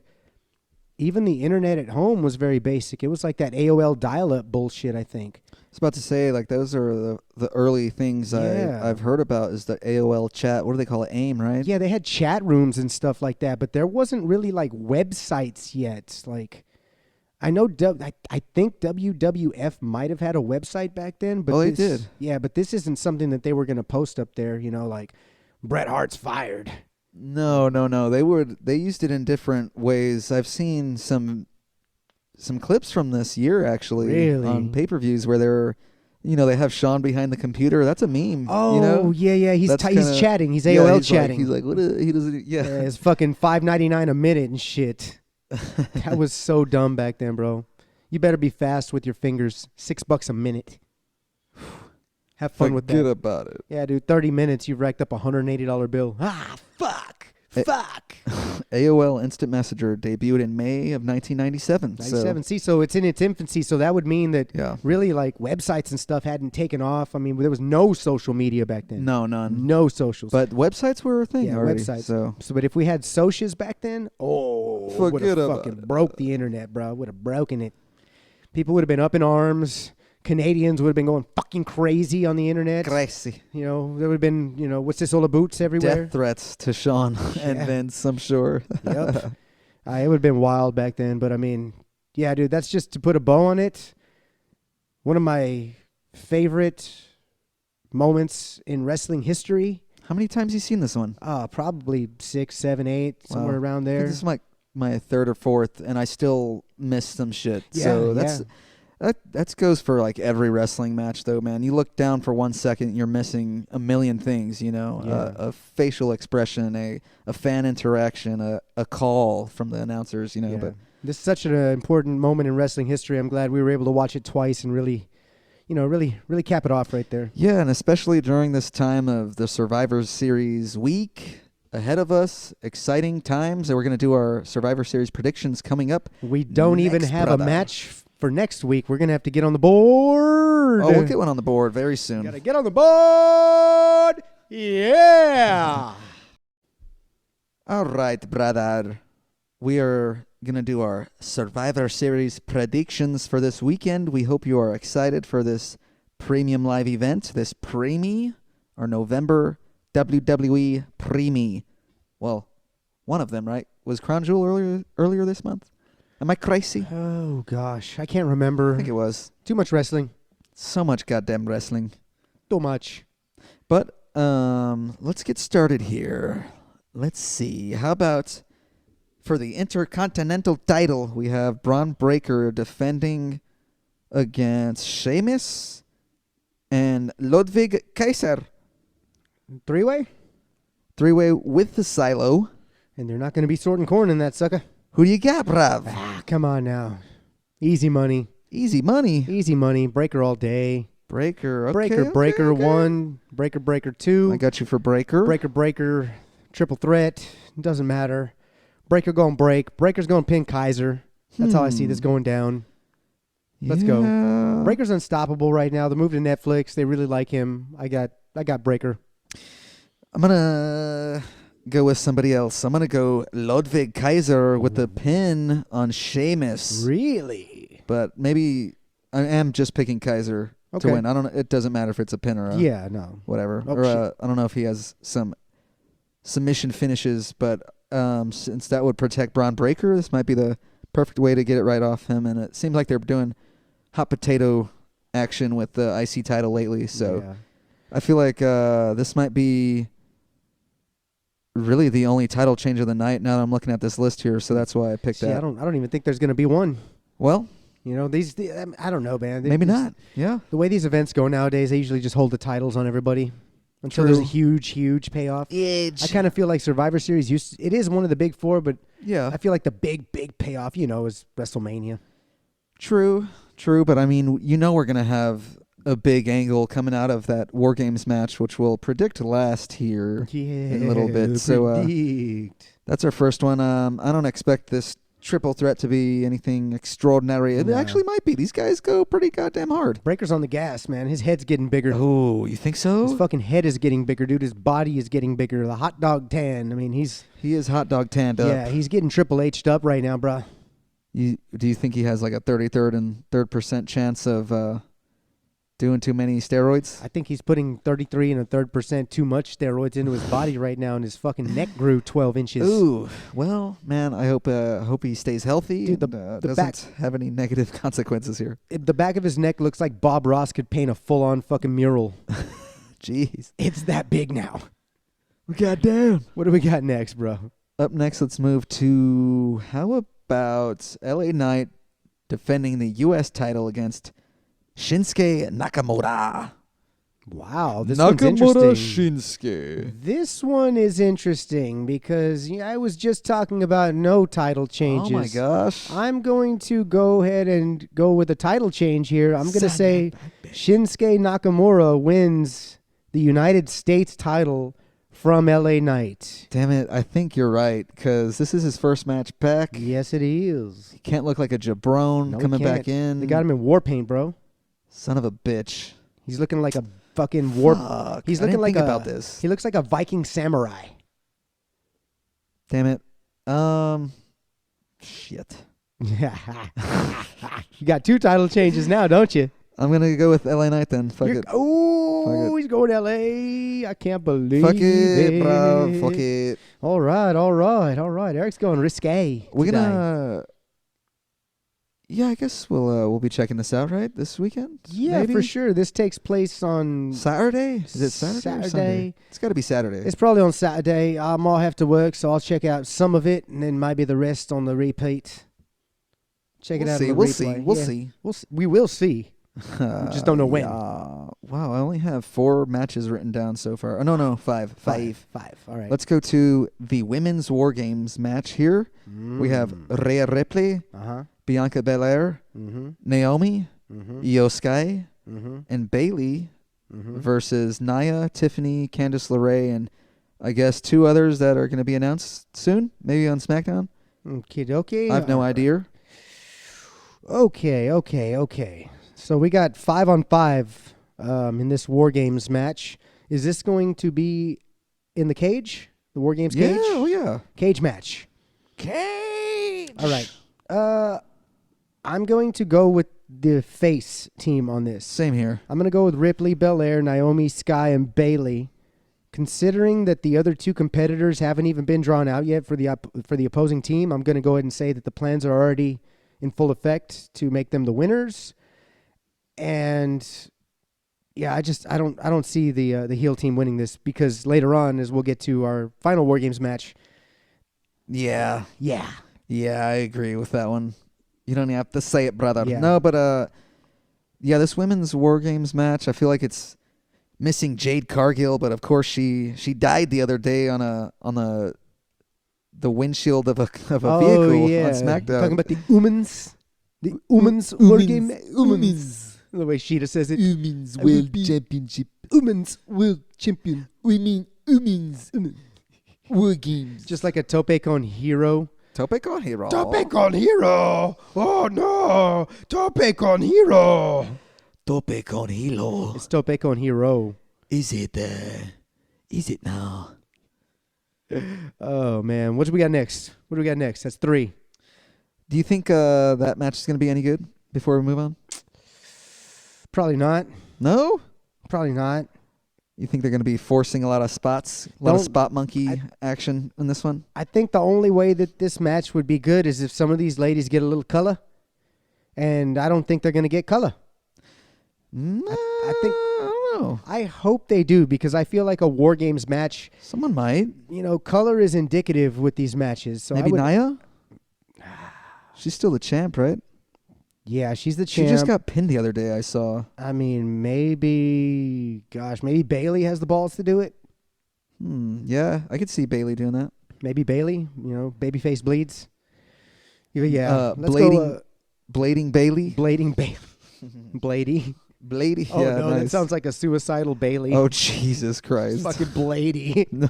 even the internet at home was very basic. It was like that AOL dial-up bullshit, I think. I was about to say, like, those are the early things Yeah. I've heard about is the AOL chat. What do they call it? AIM, right? Yeah, they had chat rooms and stuff like that, but there wasn't really like websites yet. Like, I know, I think WWF might have had a website back then, but they this- did. Yeah, but this isn't something that they were going to post up there. You know, like Bret Hart's fired. No. They used it in different ways. I've seen some clips from this year actually Really? on pay-per-views where they're, you know, they have Shawn behind the computer. That's a meme. Oh, you know? yeah. He's That's he's kinda- chatting. He's Yeah, AOL he's chatting. Like, he's like, what? He doesn't. Yeah. Yeah, it's fucking $5.99 a minute and shit. That was so dumb back then, bro. You better be fast with your fingers. $6 a minute. Have fun with Forget that. about it. Yeah, dude. 30 minutes, you've racked up a $180 bill. Ah, fuck. Fuck. AOL Instant Messenger debuted in May of 1997. 97. See, so it's in its infancy. So that would mean that Yeah. really like websites and stuff hadn't taken off. I mean, there was no social media back then. No, none. No socials. But websites were a thing yeah, already. websites. So But if we had socias back then, would Forget have about fucking it. broke the internet, bro. Would have broken it. People would have been up in arms. Canadians would have been going fucking crazy on the internet. crazy. You know, there would have been, you know, what's this, all the boots everywhere? Death threats to Shawn and Yeah. Vince, I'm sure. Yep. It would have been wild back then. But I mean, yeah, dude, that's just to put a bow on it. One of my favorite moments in wrestling history. How many times you seen this one? Probably 6, 7, 8, somewhere Wow. around I think there. this is my third or fourth, and I still miss some shit. Yeah, So that goes for like every wrestling match, though, man. You look down for 1 second, you're missing a million things. You know, Yeah. a facial expression, a fan interaction, a call from the announcers. You know, Yeah. but This is such an important moment in wrestling history. I'm glad we were able to watch it twice and really, you know, really cap it off right there. yeah, and especially during this time of the Survivor Series week ahead of us, exciting times. And we're going to do our Survivor Series predictions coming up. We don't even Next, have brother. a match for next week. We're going to have to get on the board. Oh, we'll get one on the board very soon. Gotta get on the board. Yeah. All right, brother. We are going to do our Survivor Series predictions for this weekend. We hope you are excited for this premium live event, this Preemie, our November WWE Preemie. Well, one of them, right? Was Crown Jewel earlier this month? Am I crazy? Oh, gosh. I can't remember. I think it was. Too much wrestling. So much goddamn wrestling. Too much. But let's get started here. Let's see. How about for the Intercontinental title, we have Braun Breaker defending against Sheamus and Ludwig Kaiser. Three-way? Three-way with the silo. And they're not going to be sorting corn in that sucker. Who do you got, bruv? Ah, come on now. Easy money. Easy money. Easy money. Breaker all day. Breaker. Okay, Breaker, okay, breaker okay. 1. Breaker, breaker 2. I got you for Breaker. Breaker, triple threat. Doesn't matter. Breaker going break. Breaker's going pin Kaiser. That's how I see this going down. Let's go. Yeah. Breaker's unstoppable right now. The move to Netflix. They really like him. I got Breaker. I'm going to go with somebody else. I'm going to go Ludwig Kaiser with the pin on Sheamus. Really? But maybe I am just picking Kaiser Okay. to win. I don't know. It doesn't matter if it's a pin or a Yeah, no. whatever. Oh, or shit. I don't know if he has some submission finishes, but since that would protect Braun Breaker, this might be the perfect way to get it right off him. And it seems like they're doing hot potato action with the IC title lately. So Yeah. I feel like this might be really the only title change of the night now that I'm looking at this list here. So that's why I picked See, that. I don't even think there's going to be one. Well, You know, I don't know, man. maybe not. Yeah. The way these events go nowadays, they usually just hold the titles on everybody until there's a True. huge payoff. Yeah. I kind of feel like Survivor Series it is one of the big four, but Yeah. I feel like the big payoff, is WrestleMania. True, but I mean, we're going to have a big angle coming out of that War Games match, which we'll predict to last here in a little bit. So predict. that's our first one. I don't expect this triple threat to be anything extraordinary. It No. actually might be. These guys go pretty goddamn hard. Breaker's on the gas, man. His head's getting bigger. Oh, you think His so? fucking head is getting bigger, dude. His body is getting bigger. The hot dog tan. I mean, He is hot dog tanned up. yeah, he's getting Triple H'd up right now, bruh. Do you think he has like a 33rd and 3rd% chance of doing too many steroids? I think he's putting 33 and a third % too much steroids into his body right now, and his fucking neck grew 12 inches. Ooh, well, man, I hope he stays healthy Dude, and the doesn't back- have any negative consequences here. The back of his neck looks like Bob Ross could paint a full-on fucking mural. Jeez. It's that big now. Goddamn. What do we got next, bro? Up next, let's move to how about LA Knight defending the U.S. title against Shinsuke Nakamura. Wow, this one's interesting. Shinsuke. This one is interesting because I was just talking about no title changes. Oh my gosh. I'm going to go ahead and go with a title change here. I'm going to say Shinsuke Nakamura wins the United States title from LA Knight. Damn it, I think you're right, because this is his first match back. Yes, it is. He can't look like a jabron No, he coming back can't. in. They got him in war paint, bro. Son of a bitch. He's looking like a fucking war. Fuck, He's I looking didn't like think a, about this. He looks like a Viking samurai. Damn it. Shit. You got two title changes now, don't you? I'm going to go with LA Knight then. Fuck it. Oh, Fuck it. he's going to LA. I can't believe Fuck it, bro. Fuck it. All right. Eric's going risque. We're today. gonna. Yeah, I guess we'll be checking this out, right? This weekend? Yeah, maybe? for sure. This takes place on Saturday? Is it Saturday? Or Sunday? Saturday. It's got to be Saturday. It's probably on Saturday. I'll have to work, so I'll check out some of it, and then maybe the rest on the repeat. Check it out. See. On the We'll replay. see. We'll Yeah. see. We will see. just don't know when. Wow, I only have 4 matches written down so far. Oh, no, 5. 5. All right. Let's go to the Women's War Games match here. We have Rhea Ripley, Uh-huh. Bianca Belair, Mm-hmm. Naomi, Mm-hmm. Io Sky, Mm-hmm. and Bailey Mm-hmm. versus Nia, Tiffany, Candice LeRae, and I guess 2 others that are going to be announced soon, maybe on SmackDown. Okie dokie. I have no idea. Okay. So we got 5-on-5 in this War Games match. Is this going to be in the cage? The War Games Yeah, cage? oh yeah. Cage match. Cage. All right. I'm going to go with the face team on this. Same here. I'm going to go with Ripley, Belair, Naomi, Sky, and Bailey. Considering that the other 2 competitors haven't even been drawn out yet for the opposing team, I'm going to go ahead and say that the plans are already in full effect to make them the winners. And yeah, I don't see the heel team winning this, because later on, as we'll get to our final War Games match. Yeah, Yeah. I agree with that one. You don't have to say it, brother. Yeah. No, but yeah, this Women's War Games match, I feel like it's missing Jade Cargill, but of course she died the other day on the windshield of a vehicle on SmackDown. Talking about the Umans. The Umans War Game. Umans. The way Sheeta says it. Women's I will World be- Championship. Umans World Champion. Women's War Games. Just like a Tope con Hero. Tope con Hero. Con Hero! Oh no! Tope con Hero! Tope con Hilo. It's Tope con Hero. Is it now? Oh, man. What do we got next? That's 3. Do you think that match is going to be any good before we move on? Probably not. No? Probably not. You think they're going to be forcing a lot of spots, a lot of Don't- spot monkey action in this one? I think the only way that this match would be good is if some of these ladies get a little color, and I don't think they're going to get color. I think- I don't know. I hope they do, because I feel like a War Games match, Someone might. color is indicative with these matches. So Maybe I would, Nia? She's still the champ, right? Yeah, she's the She champ. just got pinned the other day, I saw. I mean, maybe Bailey has the balls to do it. Yeah, I could see Bailey doing that. Maybe Bailey, babyface bleeds. Yeah, let's blading, go. blading Bailey. Blading Bailey. Blady. Blady. Oh, yeah, no, nice. that sounds like a suicidal Bailey. Oh, Jesus Christ. Fucking Blady. No.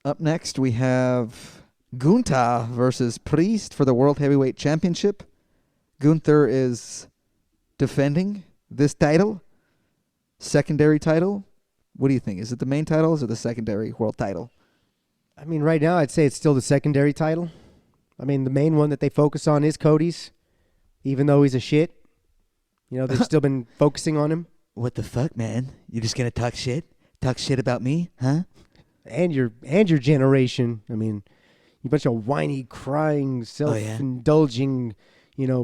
Up next, we have Gunther versus Priest for the World Heavyweight Championship. Gunther is defending this title. Secondary title. What do you think? Is it the main title or is it the secondary world title? I mean, right now, I'd say it's still the secondary title. I mean, the main one that they focus on is Cody's, even though he's a shit. They've still been focusing on him. What the fuck, man? You just gonna talk shit? Talk shit about me, huh? And your generation. I mean, you bunch of whiny, crying, self-indulging,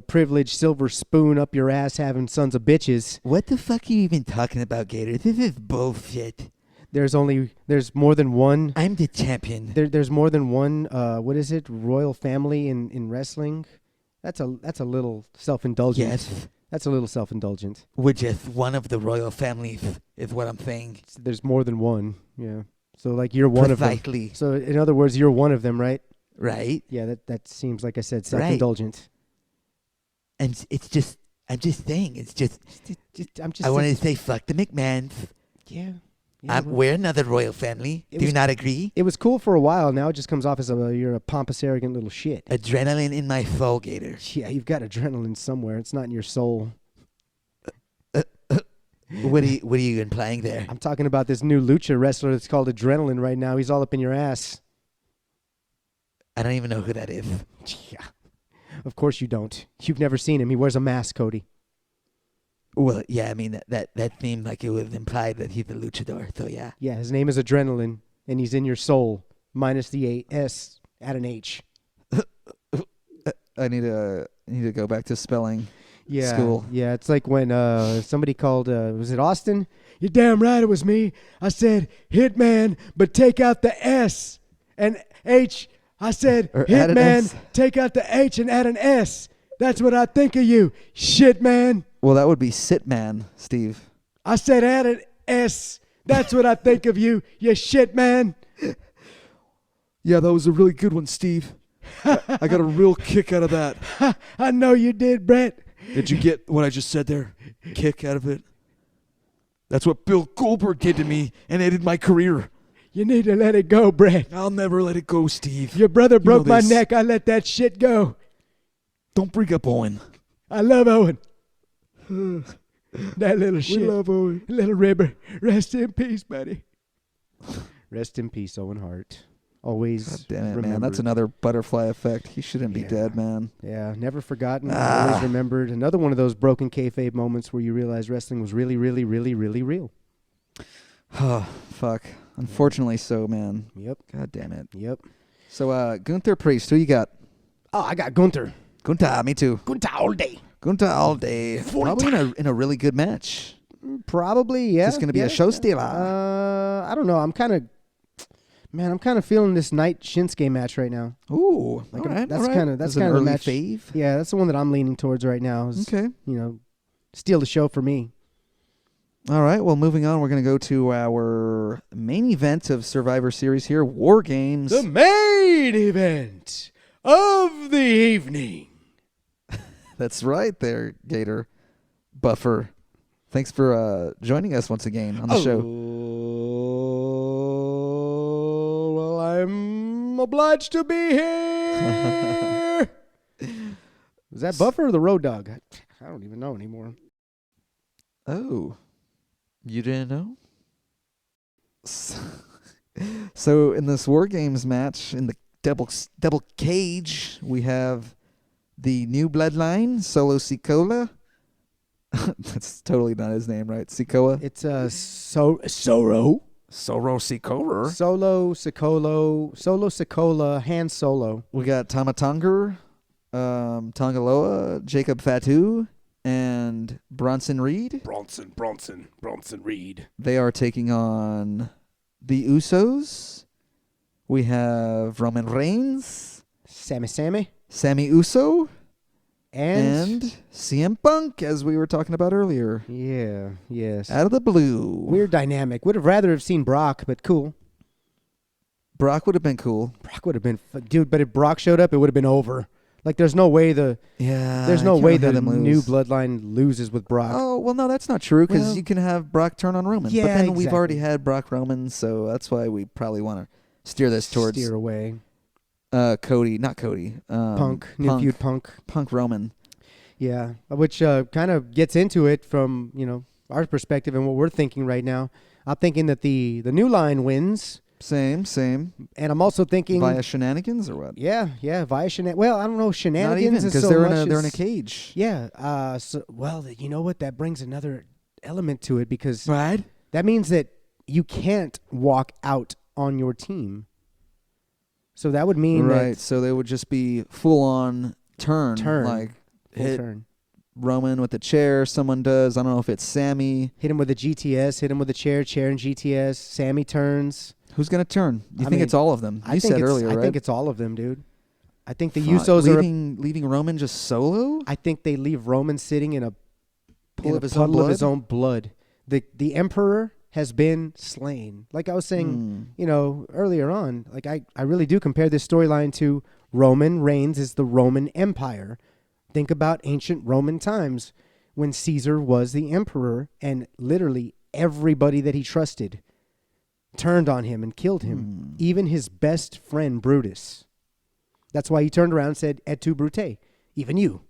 privileged silver spoon up your ass having sons of bitches. What the fuck are you even talking about, Gator? This is bullshit. There's more than one. I'm the champion. There's more than one. What is it? Royal family in wrestling. That's a little self-indulgent. Yes. That's a little self-indulgent. We're just one of the royal families, is what I'm saying. There's more than one. Yeah. So like you're one of them. Precisely. So in other words, you're one of them, right? Right? Yeah. That seems like I said self-indulgent. And I'm just saying, I'm just. I wanted to say fuck the McMahons. Yeah. We're another royal family. Do you not agree? It was cool for a while. Now it just comes off as you're a pompous, arrogant little shit. Adrenaline in my soul, Gator. Yeah, you've got adrenaline somewhere. It's not in your soul. What are you implying there? I'm talking about this new lucha wrestler that's called Adrenaline right now. He's all up in your ass. I don't even know who that is. Yeah. Of course you don't. You've never seen him. He wears a mask, Cody. Well, yeah, I mean, that seemed like it was implied that he's a luchador, so yeah. Yeah, his name is Adrenaline, and he's in your soul, minus the S, add an H. I need to go back to spelling school. Yeah, it's like when somebody called, was it Austin? You're damn right it was me. I said, Hitman, but take out the S and H. I said, Or add an Hitman, S. take out the H and add an S. That's what I think of you, shit man. Well, that would be Sitman, Steve. I said add an S. That's what I think of you, you shit man. Yeah, that was a really good one, Steve. I got a real kick out of that. I know you did, Bret. Did you get what I just said there? Kick out of it? That's what Bill Goldberg did to me and ended my career. You need to let it go, Bret. I'll never let it go, Steve. Your brother broke my this. neck. I let that shit go. Don't bring up Owen. I love Owen. That little shit. We love Owen. Little ribber. Rest in peace, buddy. Rest in peace, Owen Hart. Always God damn it, man. remembered. That's another butterfly effect. He shouldn't be Yeah. dead, man. Yeah, never forgotten. Always remembered. Another one of those broken kayfabe moments where you realize wrestling was really, really, really, really real. Oh, fuck. Unfortunately so, man. Yep. God damn it. Yep. So, Gunther Priest, who you got? Oh, I got Gunther. Gunther, me too. Gunther all day. Gunther all day. Probably in a really good match. Probably, yeah. Is this going to be a show stealer? I don't know. I'm kind of feeling this Night Shinsuke match right now. Ooh, Like, all right. that's all right. kinda- that's Is it an kinda the early match. fave. Yeah, that's the one that I'm leaning towards right now. Is, Okay. steal the show for me. All right. Well, moving on, we're going to go to our main event of Survivor Series here, War Games. The main event of the evening. That's right there, Gator. Buffer. Thanks for joining us once again on the show. Well, I'm obliged to be here. Is that Buffer or the Road Dog? I don't even know anymore. Oh. You didn't know? So in this War Games match, in the double cage, we have the new bloodline, Solo Sikoa, That's totally not his name, right? Sikoa? It's Soro. Soro Sikoa. Solo Sikola, Han Solo. We got Tamatonga, Tongaloa, Jacob Fatu, and Bronson Reed. Bronson Reed. They are taking on the Usos. We have Roman Reigns, Sammy, Sammy Uso, and CM Punk, as we were talking about earlier. yeah, yes. Out of the blue. Weird dynamic. Would have rather have seen Brock, but cool. Brock would have been cool. Brock would have been, dude. But if Brock showed up, it would have been over. Like, there's no way the new bloodline loses with Brock. Oh, well, no, that's not true, because Well, you can have Brock turn on Roman. yeah, but then we've exactly. already had Brock Roman, so that's why we probably want to steer this towards Steer away. Punk. New feud Punk. Punk Roman. Yeah, which kind of gets into it from, our perspective and what we're thinking right now. I'm thinking that the new line wins, Same. and I'm also thinking Via shenanigans or what? via shenanigans. Well, I don't know, Not shenanigans even, is because so they're much in a as- cage. Yeah. You know what? That brings another element to it, because Right? that means that you can't walk out on your team. So that would mean Right, so they would just be full on turn. Like full hit turn. Roman with the chair. Someone does. I don't know if it's Sammy. Hit him with a GTS. Hit him with a chair and GTS. Sammy turns. Who's going to turn? You I think mean, it's all of them? You said earlier, right? I think it's all of them, dude. I think the Fuck, Usos are. leaving Roman just solo? I think they leave Roman sitting in a Pool of his puddle own of his blood? own blood. The Emperor has been slain. Like I was saying, earlier on, like I really do compare this storyline to Roman Reigns is the Roman Empire. Think about ancient Roman times when Caesar was the emperor and literally everybody that he trusted turned on him and killed him. Even his best friend Brutus. That's why he turned around and said, "Et tu, Brute?" Even you.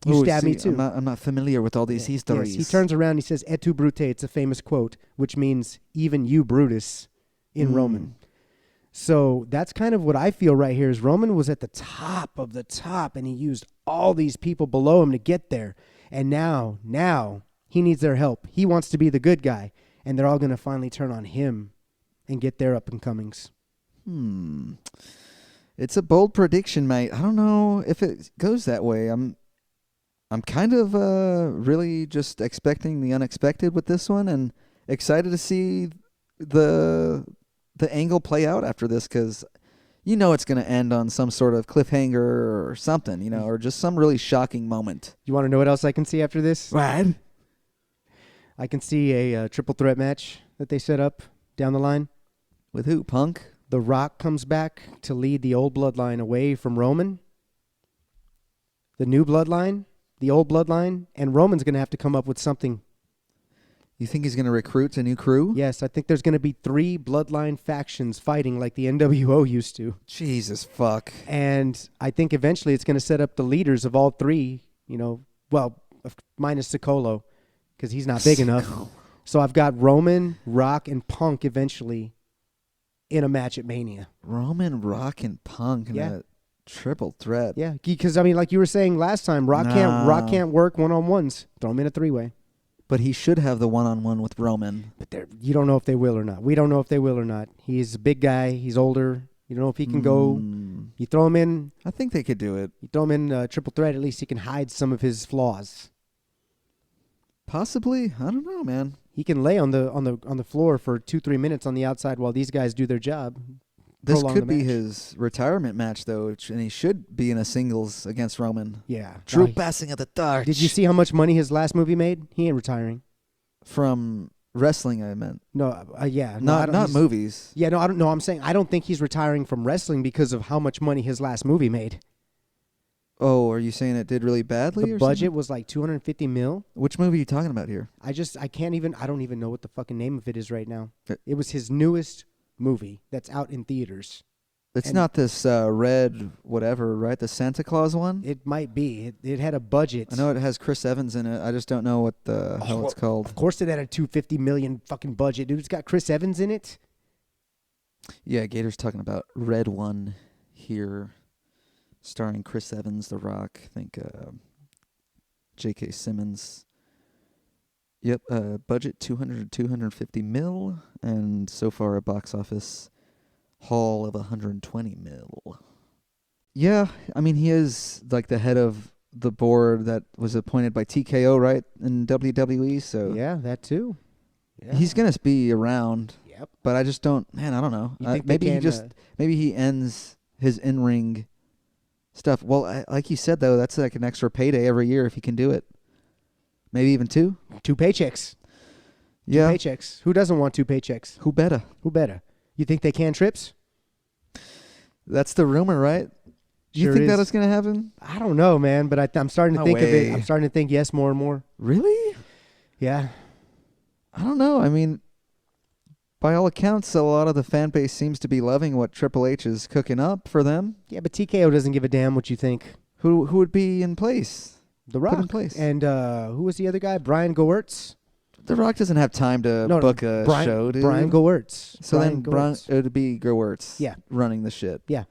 You Oh, stabbed me see, too. I'm not familiar with all these histories. Yes, he turns around and he says, "Et tu, Brute." It's a famous quote, which means even you, Brutus, in Roman. So that's kind of what I feel right here is Roman was at the top of the top, and he used all these people below him to get there. And now he needs their help. He wants to be the good guy, and they're all going to finally turn on him and get their up-and-comings. It's a bold prediction, mate. I don't know if it goes that way. I'm kind of really just expecting the unexpected with this one, and excited to see the angle play out after this, because it's going to end on some sort of cliffhanger or something, or just some really shocking moment. You want to know what else I can see after this? Right? I can see a triple threat match that they set up down the line. With who? Punk? The Rock comes back to lead the old bloodline away from Roman. The new bloodline, the old bloodline, and Roman's going to have to come up with something. You think he's going to recruit a new crew? Yes, I think there's going to be 3 bloodline factions fighting like the NWO used to. Jesus fuck. And I think eventually it's going to set up the leaders of all 3, minus Sicolo, because he's not big enough. So I've got Roman, Rock, and Punk eventually in a match at Mania. Roman, Rock, and Punk in a triple threat. Yeah, because like you were saying last time, Rock can't work one-on-ones. Throw him in a 3-way. But he should have the one-on-one with Roman. But you don't know if they will or not. We don't know if they will or not. He's a big guy. He's older. You don't know if he can go. You throw him in. I think they could do it. You throw him in triple threat. At least he can hide some of his flaws. Possibly. I don't know, man. He can lay on the floor for 2-3 minutes on the outside while these guys do their job. This Prolong could the be match. his retirement match, though, and he should be in a singles against Roman. Yeah. True Now, passing of the torch. did you see how much money his last movie made? He ain't retiring. From wrestling, I meant. No, yeah. No, Not movies. Yeah, no, I don't know. I'm saying I don't think he's retiring from wrestling because of how much money his last movie made. Oh, are you saying it did really badly? The or budget something? was like $250 million. Which movie are you talking about here? I don't even know what the fucking name of it is right now. It was his newest movie that's out in theaters. It's not this red whatever, right? The Santa Claus one? It might be. It had a budget. I know it has Chris Evans in it. I just don't know what the hell it's called. Of course it had a $250 million fucking budget, dude. It's got Chris Evans in it. Yeah, Gator's talking about Red One here, starring Chris Evans, The Rock, I think J.K. Simmons. Yep, budget 200 to 250 mil, and so far a box office haul of 120 mil. Yeah, I mean, he is like the head of the board that was appointed by TKO, right, in WWE, so Yeah, that too. Yeah. he's going to be around, Yep. but I just don't, man, I don't know. You think they maybe he can, just, maybe he ends his in-ring stuff. Well, like you said, though, that's like an extra payday every year if he can do it. Maybe even 2. 2 paychecks. Yeah. 2 paychecks. Who doesn't want 2 paychecks? Who better? Who better? You think they can trips? That's the rumor, right? Do you Sure think that is. is going to happen? I don't know, man, but I'm starting to No think of way. it. I'm starting to think yes more and more. Really? Yeah. I don't know. I mean, by all accounts, a lot of the fan base seems to be loving what Triple H is cooking up for them. Yeah, but TKO doesn't give a damn what you think. Who would be in place? The Rock. Put in place. And who was the other guy? Brian Goertz? The Rock doesn't have time to No, book a show, dude. Brian Goertz. So Brian then Goertz. it would be Goertz Yeah. running the shit. Yeah.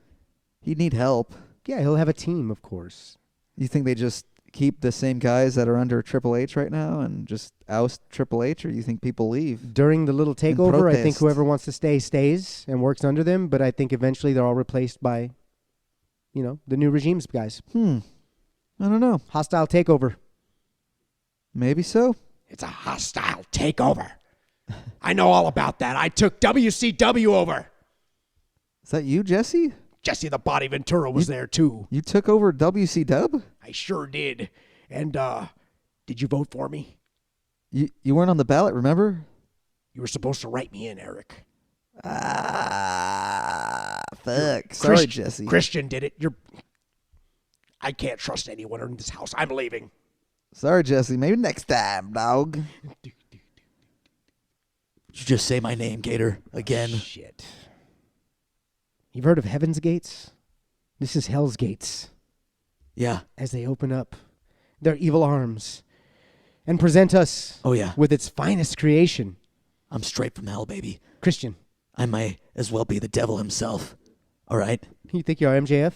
He'd need help. Yeah, he'll have a team, of course. You think they just keep the same guys that are under Triple H right now and just oust Triple H, or you think people leave? During the little takeover, I think protest. whoever wants to stay stays and works under them, but I think eventually they're all replaced by, the new regime's guys. I don't know. Hostile takeover. Maybe so. It's a hostile takeover. I know all about that. I took WCW over. Is that you, Jesse? Jesse the Body Ventura was there too. You took over WC Dub? I sure did. And did you vote for me? You weren't on the ballot, remember? You were supposed to write me in, Eric. Fuck. Sorry, Jesse. Christian did it. I can't trust anyone in this house. I'm leaving. Sorry, Jesse. Maybe next time, dog. Did you just say my name, Gator, again? Shit. You've heard of Heaven's Gates? This is Hell's Gates. Yeah. As they open up their evil arms and present us Oh, yeah. with its finest creation. I'm straight from hell, baby. Christian, I may as well be the devil himself. All right? you think you're MJF?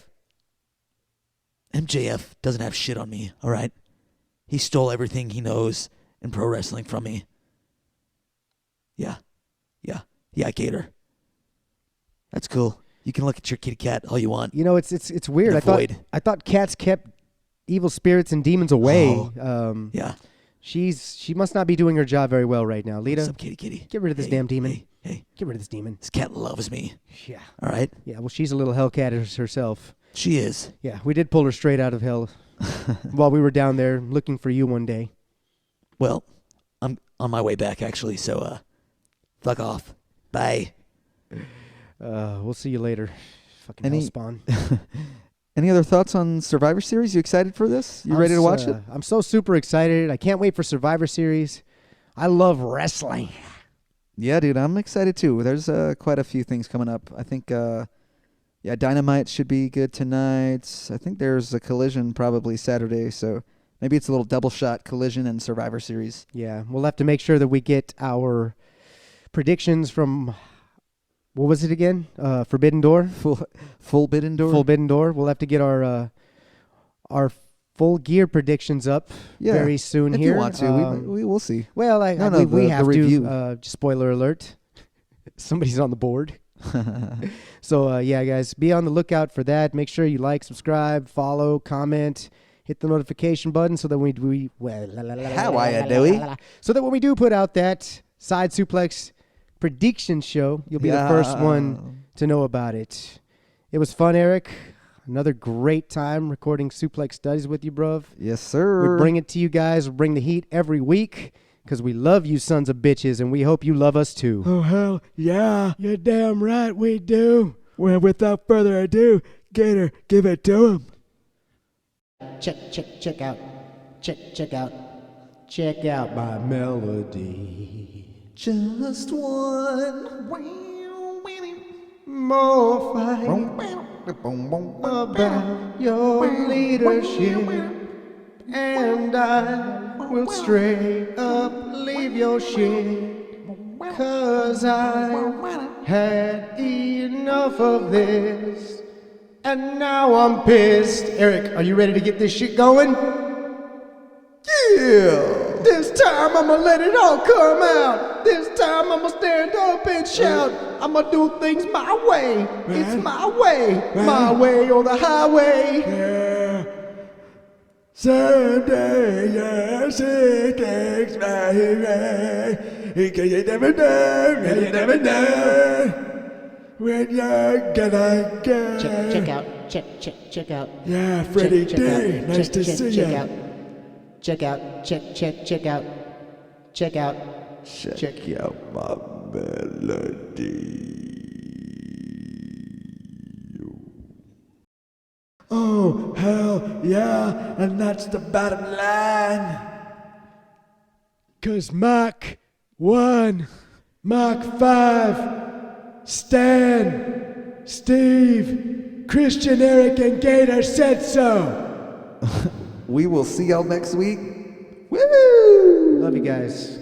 MJF doesn't have shit on me, all right? He stole everything he knows in pro wrestling from me. Yeah, Gator. That's cool. You can look at your kitty cat all you want. It's weird. Avoid. I thought cats kept evil spirits and demons away. Oh. Yeah. She must not be doing her job very well right now. What's Lita, up, kitty? get rid of this damn demon. Hey, Get rid of this demon. this cat loves me, Yeah. all right? Yeah, well, she's a little hellcat herself. She is. Yeah, we did pull her straight out of hell while we were down there looking for you one day. Well, I'm on my way back, actually, so, fuck off. Bye. We'll see you later. Fucking Any- hellspawn. Any other thoughts on Survivor Series? You excited for this? You ready to watch it? I'm so super excited. I can't wait for Survivor Series. I love wrestling. Yeah, dude, I'm excited too. There's quite a few things coming up. I think, Dynamite should be good tonight. I think there's a Collision probably Saturday, so maybe it's a little double shot Collision and Survivor Series. Yeah, we'll have to make sure that we get our predictions from, what was it again? Forbidden Door? Full Bidden Door? Forbidden Door. We'll have to get our full gear predictions up very soon if here. you want to. We'll see. Well, we have the to. review. Spoiler alert. Somebody's on the board. So, yeah, guys, be on the lookout for that. Make sure you like, subscribe, follow, comment, hit the notification button so that How are you, Dewey? So that when we do put out that Side Suplex prediction show, you'll be the first one to know about it. It was fun, Eric. Another great time recording Suplex Studies with you, bruv. Yes, sir. We bring it to you guys. We bring the heat every week because we love you sons of bitches, and we hope you love us too. Oh, hell yeah. You're damn right we do. Well, without further ado, Gator, give it to him. Check out. Check out. Check out my melody. Just one More fight about your leadership, and I will straight up leave your shit, 'cause I had enough of this, and now I'm pissed. Eric, are you ready to get this shit going? Yeah. This time I'ma let it all come out. This time I'ma stand up and shout. I'ma do things my way. It's my way. My way or the highway. Yeah. Someday, yes, it takes my way. Because you never know, you never know when you're gonna go. Check out. Check out. Yeah, Freddie Check D. out. Nice to see check you. out. Check out. Check out. Check out. Check out my melody. Oh, hell yeah, and that's the bottom line. 'Cause Mach 1, Mach 5, Stan, Steve, Christian, Eric, and Gator said so. We will see y'all next week. Woo! Love you guys.